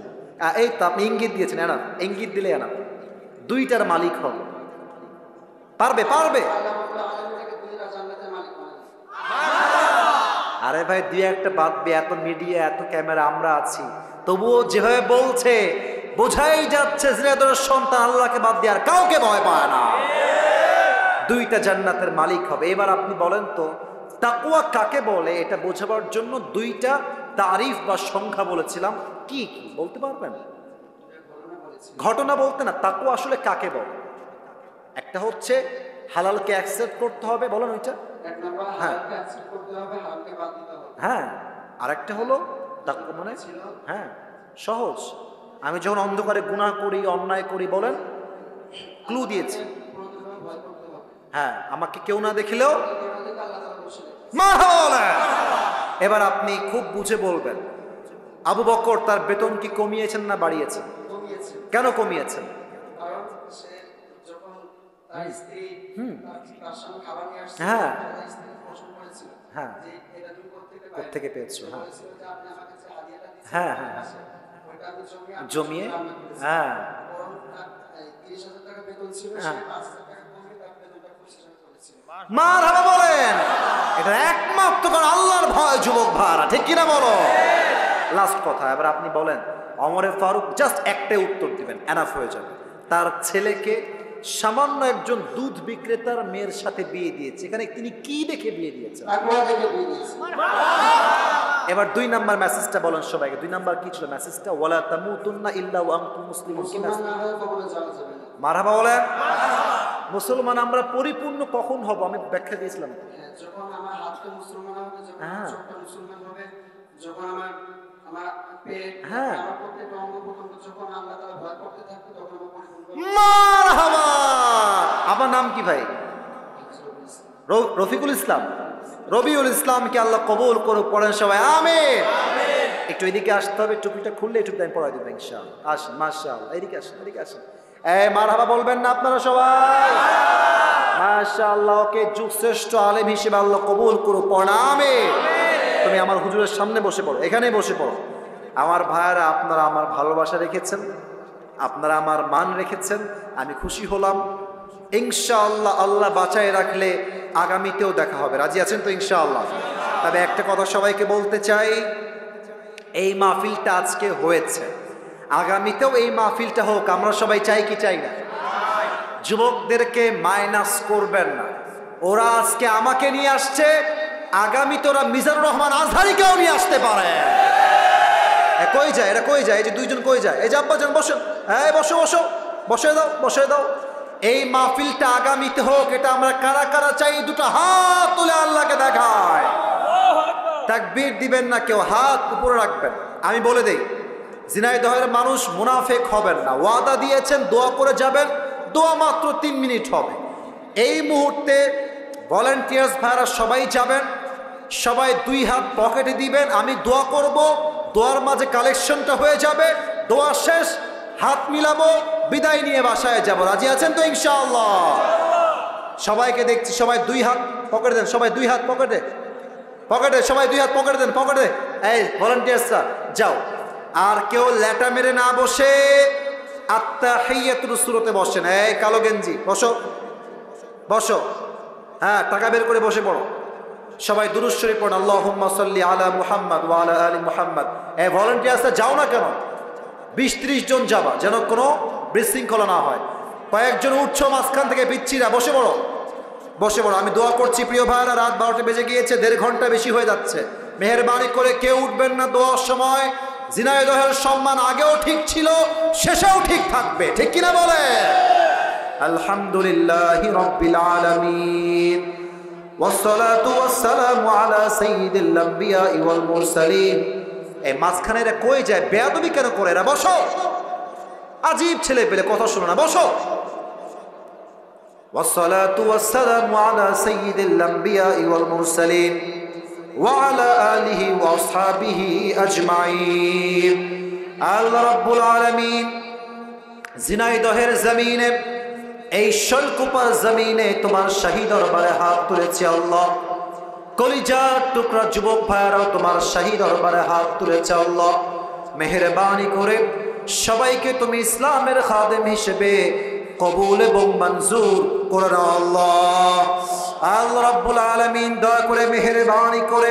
এই তো আপনি ইঙ্গিত দিয়েছেন, এনা ইঙ্গিত দিলে এনা দুইটার মালিক হবে। পারবে। আল্লাহ রাব্বুল আলামিনকে দুইটা জান্নাতের মালিক বানাবেন। আরে ভাই, দুই একটা বাদ দিয়ে এত মিডিয়া, এত ক্যামেরা আমরা আছি, তবুও যেভাবে বলছে বোঝাই যাচ্ছে জিনাদের সন্তান আল্লাহকে বাদ দিয়ে আর কাউকে ভয় পায় না। দুইটা জান্নাতের মালিক হবে। এবার আপনি বলেন তো তাকওয়া কাকে বলে, এটা বোঝাবার জন্য দুইটা তারিফ বা সংখ্যা বলেছিলাম। কি কি বলতে পারবেন? ঘটনা বলতে না, তাকওয়া আসলে কাকে বলে? একটা হচ্ছে হালালকে অ্যাকসেপ্ট করতে হবে, বলেন ওইটা। এক নম্বর হালালকে অ্যাকসেপ্ট করতে হবে, হারামকে বাদ দিতে হবে। হ্যাঁ, আরেকটা হলো তাকওয়া মানে হ্যাঁ সহজ। আমি যখন অন্ধকারে গুনাহ করি, অন্যায় করি, বলেন ক্লু দিয়েছি। প্রথমে ভয় করতে হবে। হ্যাঁ, আমাকে কেউ না দেখলেও আল্লাহ তাআলা বসে মারহাবা। এবার আপনি খুব বুঝে বলবেন, আবু বকর তার বেতন কি কমিয়েছেন না বাড়িয়েছেন? কমিয়েছে। কেন কমিয়েছেন? কারণ সে যখন তার স্ত্রী তার সামনে খাবার নিয়ে আসছে, হ্যাঁ। তার স্ত্রী প্রশ্ন করেছিল হ্যাঁ। যে এটা তুমি কোত্থেকে পাইলে? কোত্থেকে পেয়েছো? হ্যাঁ বলেছিল যে আপনি আমাকে যে হাদিয়াটা দিয়েছেন, হ্যাঁ হ্যাঁ ওইটা আমি জমিয়ে রান্না করেছি। হ্যাঁ বরং তার 30,000 টাকা বেতন ছিল, সে হ্যাঁ। 5,000 টাকা কমিয়ে তার বেতনটা 25,000 করেছিল। মারহাবা বলেন। এটা একমাত্র কারণ আল্লাহর ভয়, যুবক ভাড়া, ঠিক কিনা বলো? লাস্ট কথা, এবার আপনি বলেন ওমর ফারুক জাস্ট একটাই উত্তর দিবেন, এনাফ হয়ে যাবে। তার ছেলেকে সামান্য একজন দুধ বিক্রেতার মেয়ের সাথে বিয়ে দিয়েছে, এখানে তিনি কি দেখে বিয়ে দিয়েছেন? তাকওয়া থেকে বিয়ে দিয়েছে। এবার দুই নাম্বার মেসেজটা বলেন সবাইকে। দুই নাম্বার কি ছিল মেসেজটা? ওয়ালা তামুতুন্না ইল্লা ওয়া আনতুম মুসলিমুন। কি মুসলমান না হয়ে কখনো যাওয়া যাবে না। মারহাবা বলেন। মুসলমান আমরা পরিপূর্ণ কখন হব? আমি ব্যাখ্যা দিয়েছিলাম। হ্যাঁ, যখন আমার হাতটা মুসলমান হবে, যখন হ্যাঁ। চোখটা মুসলমান হবে, যখন আমার পেট, হ্যাঁ। আমার প্রত্যেকটা অঙ্গ প্রত্যঙ্গ যখন আল্লাহ তাআলা ভয় করতে থাকবে, তখন আমার পরিপূর্ণ মারহাবা। আমার নাম কি ভাই? রফিকুল ইসলাম, রবিউল ইসলামকে আল্লাহ কবুল করুক। পড়েন সবাই আমিন। একটু এদিকে আসতে হবে, টুপিটা খুললে একটু টাইম পড়াই দেবো ইনশাআল্লাহ। আসেন, মাশাআল্লাহ, এদিকে আসেন, এদিকে আসেন। এই মারহাবা বলবেন না আপনারা সবাই? মাশাআল্লাহ, ওকে যুগশ্রেষ্ঠ আলেম হিসেবে আল্লাহ কবুল করুক। পড়েন আমিন। তুমি আমার হুজুরের সামনে বসে পড়ো, এখানেই বসে পড়ো। আমার ভাইয়ারা, আপনারা আমার ভালোবাসা রেখেছেন, আপনারা আমার মান রেখেছেন, আমি খুশি হলাম। ইনশাআল্লাহ আল্লাহ বাঁচায় রাখলে আগামীতেও দেখা হবে। রাজি আছেন তো ইনশাআল্লাহ? তবে একটা কথা সবাইকে বলতে চাই, এই মাহফিলটা আজকে হয়েছে, আগামীতেও এই মাহফিলটা হোক। আমরা সবাই চাই কি চাই না? যুবকদেরকে মাইনাস করবেন না। ওরা আজকে আমাকে নিয়ে আসছে, আগামীতে ওরা মিজানুর রহমান আজহারিকেও নিয়ে আসতে পারে। কই যায় এরা? কই যায়? এই যে দুইজন কই যায়? এই যে আব্বাজান বসেন, হ্যাঁ বসো বসো, বসে দাও। এই মাহফিলটা আগামীতে হোক, এটা আমরা কারা কারা চাই? দুটো হাত তুলে আল্লাহকে দেখায়। তাকবীর দিবেন না কেউ, হাত উপরে রাখবেন। আমি বলে দেই, ঝিনাইদহের মানুষ মুনাফেক হবেন না। ওয়াদা দিয়েছেন, দোয়া করে যাবেন, দোয়া মাত্র 3 মিনিট হবে। এই মুহূর্তে ভলান্টিয়ার্স ভাইরা সবাই যাবেন, সবাই 2 হাত পকেটে দিবেন, আমি দোয়া করব, দোয়ার মাঝে কালেকশনটা হয়ে যাবে, দোয়া শেষ, হাত মিলাবো, বিদায় নিয়ে বাসায় যাব। রাজি আছেন তো ইনশাআল্লাহ? সবাইকে দেখছি, সবাই 2 হাত পকেটে দেন, সবাই 2 হাত পকেটে, সবাই 2 হাত পকেটে দেন, পকেটে। এই ভলান্টিয়ার্সরা যাও। আর কেউ ল্যাটা মেরে না বসে আত্তাহিয়াতুর সূরাতে বসেন। এই কালো গেঞ্জি বসো। হ্যাঁ, টাকা বের করে বসে পড়ো। সবাই দুরূদ শরীফ পড়ুন, আল্লাহুম্মা সাল্লি আলা মুহাম্মদ ওয়া আলা আলি মুহাম্মদ। এই ভলান্টিয়ার্সরা যাও না কেন? 20-30 জন যাবা, যেন কোনো বিশৃঙ্খলা না হয়। কয়েকজন উঠছো মাঝখান থেকে, পিচ্ছিরা বসে পড়ো। আমি দোয়া করছি প্রিয় ভাইরা, রাত 12টা বেজে গিয়েছে, 1.5 ঘন্টা বেশি হয়ে যাচ্ছে। মেহেরবানি করে কেউ উঠবেন না দোয়ার সময়। ঝিনাইদহের সম্মান আগেও ঠিক ছিল, শেষেও ঠিক থাকবে, ঠিক কিনা বলে? আলহামদুলিল্লাহি রাব্বিল আলামিন। والصلاة والسلام على سيد الأنبياء والمرسلين। এই মাঝখানে এরা কই যায়, বেয়াদবি কেন করে এরা? বসো, আজীব ছেলে পেলে, কথা শোনো না, বসো। والصلاة والسلام على سيد الأنبياء والمرسلين وعلى آله وأصحابه أجمعين। আল্লাহ রাব্বুল আলামিন ঝিনাইদহের জমিনে, এই শৈলকুপার জমিনে তোমার শাহী দরবারে হাত তুলেছি আল্লাহ। কলিজার টুকরা যুবক ভাইয়ারাও তোমার শাহী দরবারে হাত তুলেছে আল্লাহ। মেহেরবানি করে সবাইকে তুমি ইসলামের খাদেম হিসেবে কবুল এবং মঞ্জুর করে নাও আল্লাহ। আল্লাহ রাব্বুল আলামিন দয়া করে মেহেরবানি করে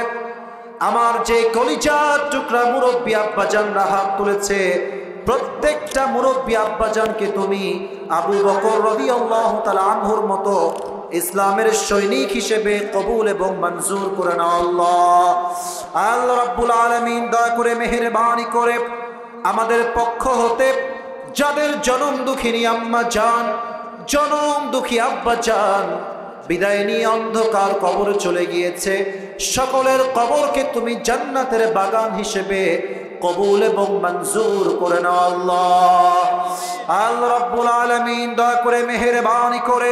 আমার যে কলিজার টুকরা মুরব্বী আব্বাজানরা হাত তুলেছে, প্রত্যেকটা মুরব্বী আব্বাজানকে তুমি আবু বকর রাদিয়াল্লাহু তাআলা আনহুর মতো ইসলামের সৈনিক হিসেবে কবুল এবং মঞ্জুর করে নাও আল্লাহ। আল্লাহ রাব্বুল আলামিন দয়া করে মেহেরবানি করে আমাদের পক্ষ হতে যাদের জনম দুঃখিনী আম্মা জান, জনম দুঃখী আব্বা জান বিদায় নিয়ে অন্ধকার কবরে চলে গিয়েছে, সকলের কবরকে তুমি জান্নাতের বাগান হিসেবে কবুল এবং মঞ্জুর করে নাও আল্লাহ। আল্লাহ রাব্বুল আলামিন দয়া করে মেহেরবানি করে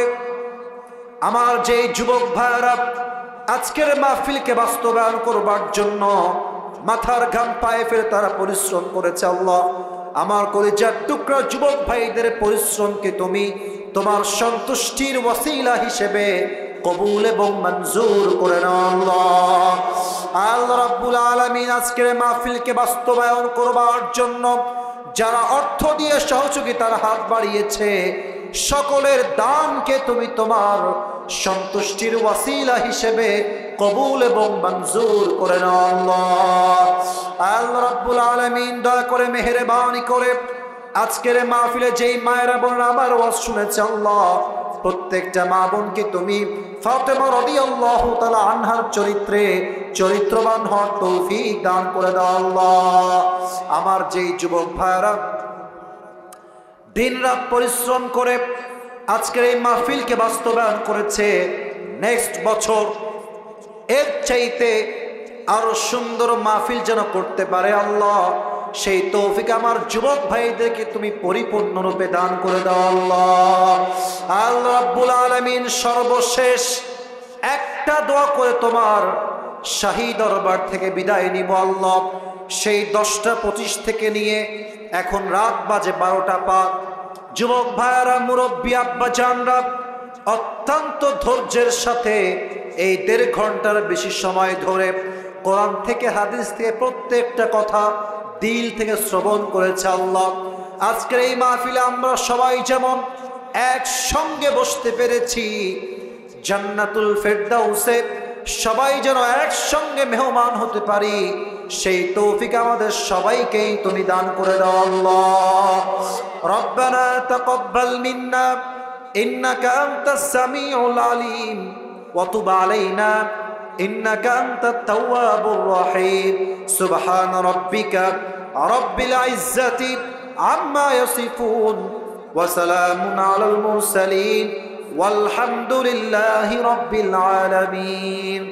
আমার যে যুবক ভাইরা আজকের মাহফিলকে বাস্তবায়ন করবার জন্য মাথার ঘাম পায়ে ফেলে তারা পরিশ্রম করেছে আল্লাহ, আমার কলিজার টুকরা যুবক ভাইদের পরিশ্রমকে তুমি তোমার সন্তুষ্টির ওয়াসিলা হিসেবে কবুল এবং মঞ্জুর করে নাও আল্লাহ। আল্লাহ রাব্বুল আলামিন আজকের মাহফিলকে বাস্তবায়ন করবার জন্য যারা অর্থ দিয়ে সহযোগিতার হাত বাড়িয়েছে, সকলের দানকে তুমি তোমার সন্তুষ্টির ওয়াসিলা হিসেবে কবুল এবং মঞ্জুর করে নাও আল্লাহ। আল্লাহ রাব্বুল আলামিন দয়া করে মেহেরবানি করে আজকের মাহফিলে যেই মায়েরা বোনেরা আমার ওয়াজ শুনেছে আল্লাহ, প্রত্যেকটা মা বোনকে তুমি ফাতেমা রাদিয়াল্লাহু তাআলা আনহার চরিত্রে চরিত্রবান হওয়ার তৌফিক দান করে দাও আল্লাহ। আমার যেই যুবক ভাইরা দিনরাত পরিশ্রম করে আজকের এই মাহফিলকে বাস্তবায়ন করেছে, নেক্সট বছর এর চাইতে আরো সুন্দর মাহফিল যেন করতে পারে আল্লাহ, সেই তৌফিক আমার যুবক ভাইদেরকে তুমি পরিপূর্ণরূপে দান করে দাও আল্লাহ। আল্লাহ রাব্বুল আলামিন সর্বশেষ একটা দোয়া করে তোমার শাহী দরবার থেকে বিদায় নিব আল্লাহ। সেই 10টা 25 থেকে নিয়ে এখন রাত বাজে 12টা 5, যুবক ভাইয়ারা মুরব্বী আব্বা জানরা অত্যন্ত ধৈর্যের সাথে এই 1.5 ঘন্টার বেশি সময় ধরে কোরআন থেকে হাদিস থেকে প্রত্যেকটা কথা দিল থেকে শ্রবণ করেছে আল্লাহ। আজকের এই মাহফিলে আমরা সবাই যেমন একসঙ্গে বসতে পেরেছি, জান্নাতুল ফেরদাউসে সবাই যেন একসঙ্গে মেহমান হতে পারি, সেই তৌফিক আমাদের সবাইকেই তুমি দান করে দাও আল্লাহ। রব্বানা তাকাব্বাল মিন্না ইন্নাকা আনতাস সামিউল আলিম ওয়া তুব আলাইনা ইন্নাকা আনতাত তাওয়াবুর রহিম। সুবহান রাব্বিকা রাব্বিল ইজ্জাতি আম্মা ইয়াসিফুন ওয়া সালামুন আলাল মুরসালিন ওয়ালহামদুলিল্লাহি রাব্বিল আলামিন।